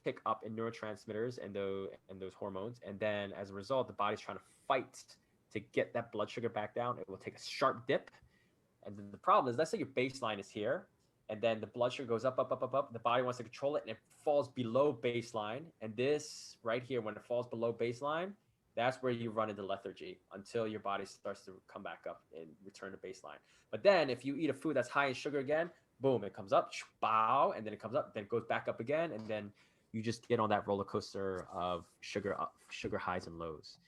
tick up in neurotransmitters and those hormones, and then as a result, the body's trying to fight to get that blood sugar back down. It will take a sharp dip, and then the problem is, let's say your baseline is here, and then the blood sugar goes up, up, up, up, up. The body wants to control it, and it falls below baseline. And this right here, when it falls below baseline, that's where you run into lethargy until your body starts to come back up and return to baseline. But then if you eat a food that's high in sugar again, boom, it comes up, bow, and then it comes up, then it goes back up again, and then you just get on that roller coaster of sugar highs and lows.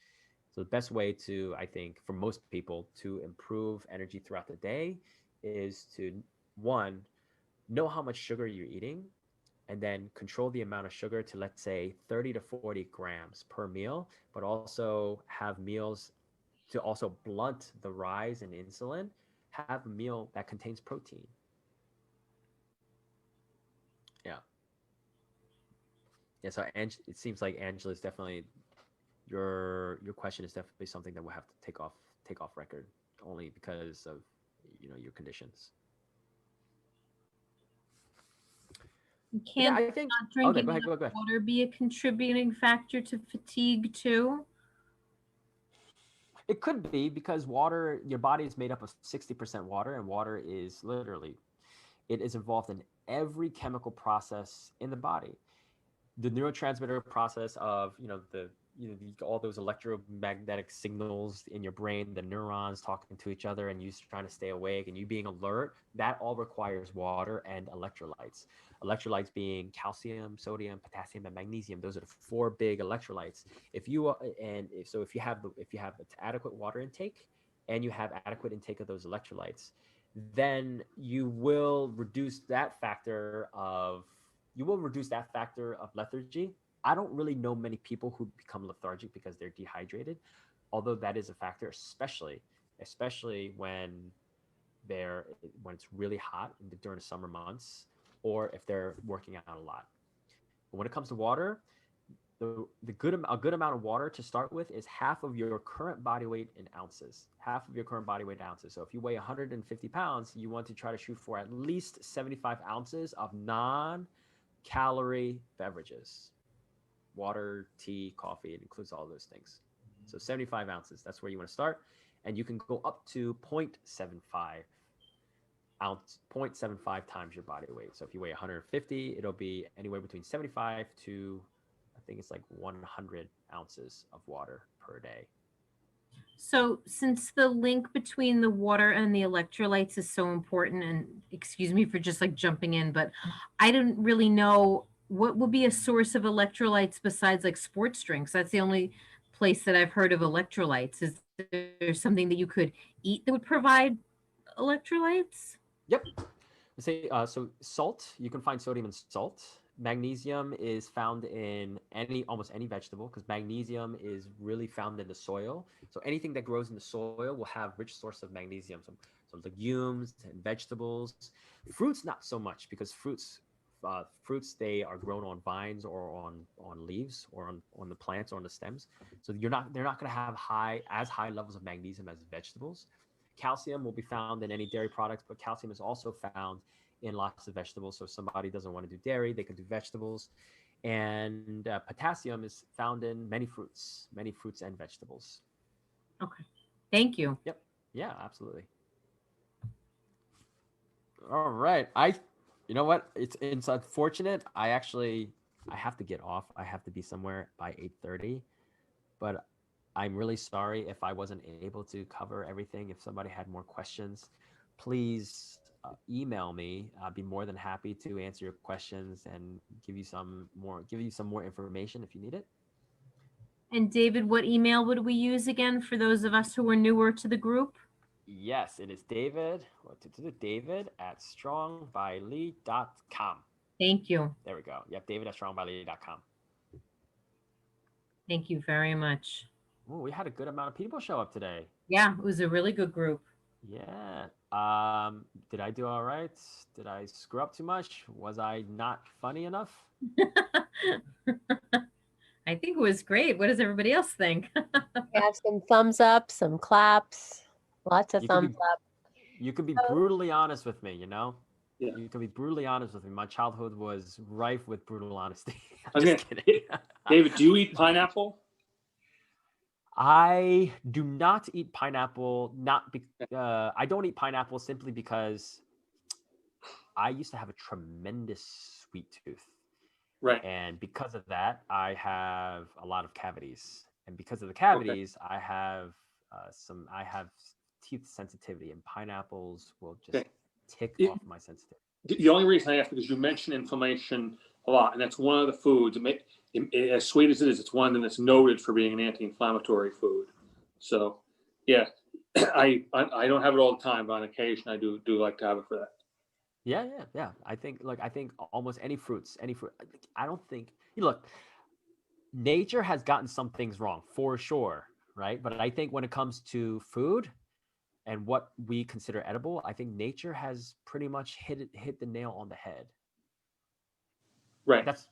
So the best way to, I think, for most people to improve energy throughout the day is to, one, know how much sugar you're eating, and then control the amount of sugar to, let's say, 30 to 40 grams per meal, but also have meals to also blunt the rise in insulin. Have a meal that contains protein. Yeah. Yeah. So it seems like Angela is definitely your question is definitely something that we'll have to take off record, only because of your conditions. Can't I think not drinking go ahead. water be a contributing factor to fatigue too? It could be, because water, your body is made up of 60% water, and water is literally, it is involved in every chemical process in the body. The neurotransmitter process of all those electromagnetic signals in your brain, the neurons talking to each other, and you trying to stay awake and you being alert, that all requires water and electrolytes. Electrolytes being calcium, sodium, potassium, and magnesium. Those are the four big electrolytes. If you have adequate water intake and you have adequate intake of those electrolytes, then you will reduce that factor of lethargy. I don't really know many people who become lethargic because they're dehydrated, although that is a factor, especially when it's really hot during the summer months, or if they're working out a lot. But when it comes to water, a good amount of water to start with is half of your current body weight in ounces. Half of your current body weight ounces. So if you weigh 150 pounds, you want to try to shoot for at least 75 ounces of non-calorie beverages. Water, tea, coffee, it includes all those things. So 75 ounces, that's where you want to start. And you can go up to 0.75 times your body weight. So if you weigh 150, it'll be anywhere between 75 to, I think it's like 100 ounces of water per day. So since the link between the water and the electrolytes is so important, and excuse me for just like jumping in, but I didn't really know what would be a source of electrolytes besides like sports drinks. That's the only place that I've heard of electrolytes. Is there something that you could eat that would provide electrolytes? Yep. So salt, you can find sodium in salt. Magnesium is found in almost any vegetable, because magnesium is really found in the soil. So anything that grows in the soil will have rich source of magnesium. So legumes and vegetables. Fruits, not so much, because fruits they are grown on vines or on leaves or on the plants or on the stems. So they're not going to have as high levels of magnesium as vegetables. Calcium will be found in any dairy products, but calcium is also found in lots of vegetables. So if somebody doesn't want to do dairy, they can do vegetables. And potassium is found in many fruits and vegetables. Okay. Thank you. Yep. Yeah, absolutely. All right. You know what? It's unfortunate. I have to get off. I have to be somewhere by 8:30. But I'm really sorry if I wasn't able to cover everything. If somebody had more questions, please email me. I'd be more than happy to answer your questions and give you some more information if you need it. And David, what email would we use again for those of us who are newer to the group? Yes, it is David at strongbylee.com. Thank you. There we go. Yep, David at strongbylee.com. Thank you very much. Ooh, we had a good amount of people show up today. Yeah, it was a really good group. Yeah. Did I do all right? Did I screw up too much? Was I not funny enough? I think it was great. What does everybody else think? We have some thumbs up, some claps, lots of thumbs up. You can be brutally honest with me, Yeah. You can be brutally honest with me. My childhood was rife with brutal honesty. I'm just kidding. David, do you eat pineapple? I do not eat pineapple. I don't eat pineapple simply because I used to have a tremendous sweet tooth. Right. And because of that, I have a lot of cavities. And because of the cavities, I have teeth sensitivity, and pineapples will just tick off my sensitivity. The only reason I ask, because you mentioned inflammation a lot, and that's one of the foods. As sweet as it is, it's one that's noted for being an anti-inflammatory food. So, yeah, I don't have it all the time, but on occasion I do like to have it for that. Yeah. I think almost any fruit. I don't think look, nature has gotten some things wrong for sure, right? But I think when it comes to food and what we consider edible, I think nature has pretty much hit the nail on the head. Right. That's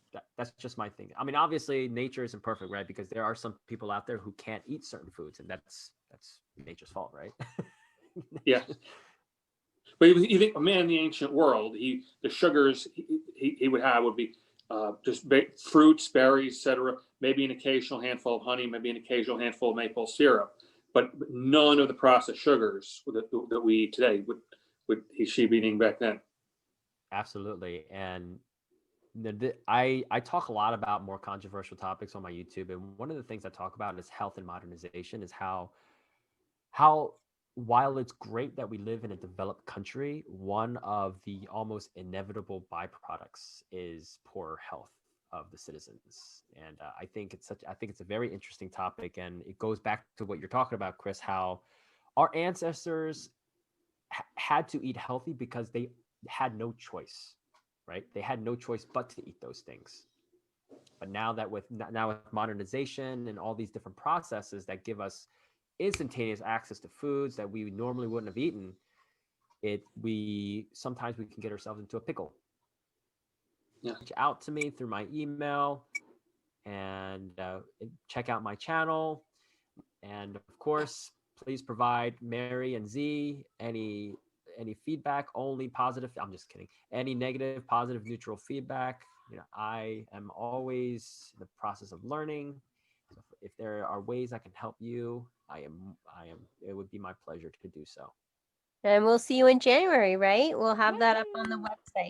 just my thing. I mean, obviously nature isn't perfect, right? Because there are some people out there who can't eat certain foods, and that's nature's fault, right? Yeah. But you think a man in the ancient world, the sugars he would have would be just fruits, berries, etc. Maybe an occasional handful of honey, maybe an occasional handful of maple syrup, but none of the processed sugars that we eat today would she be eating back then. Absolutely. And I talk a lot about more controversial topics on my YouTube, and one of the things I talk about is health and modernization. Is how while it's great that we live in a developed country, one of the almost inevitable byproducts is poor health of the citizens. And I think it's a very interesting topic, and it goes back to what you're talking about, Chris. How our ancestors had to eat healthy because they had no choice, right? They had no choice but to eat those things. But now with modernization and all these different processes that give us instantaneous access to foods that we normally wouldn't have eaten, sometimes we can get ourselves into a pickle. Yeah. Reach out to me through my email and check out my channel. And of course, please provide Mary and Z any feedback, only positive. I'm just kidding. Any negative, positive, neutral feedback. I am always in the process of learning. So if there are ways I can help you, I am. It would be my pleasure to do so. And we'll see you in January, right? We'll have that up on the website.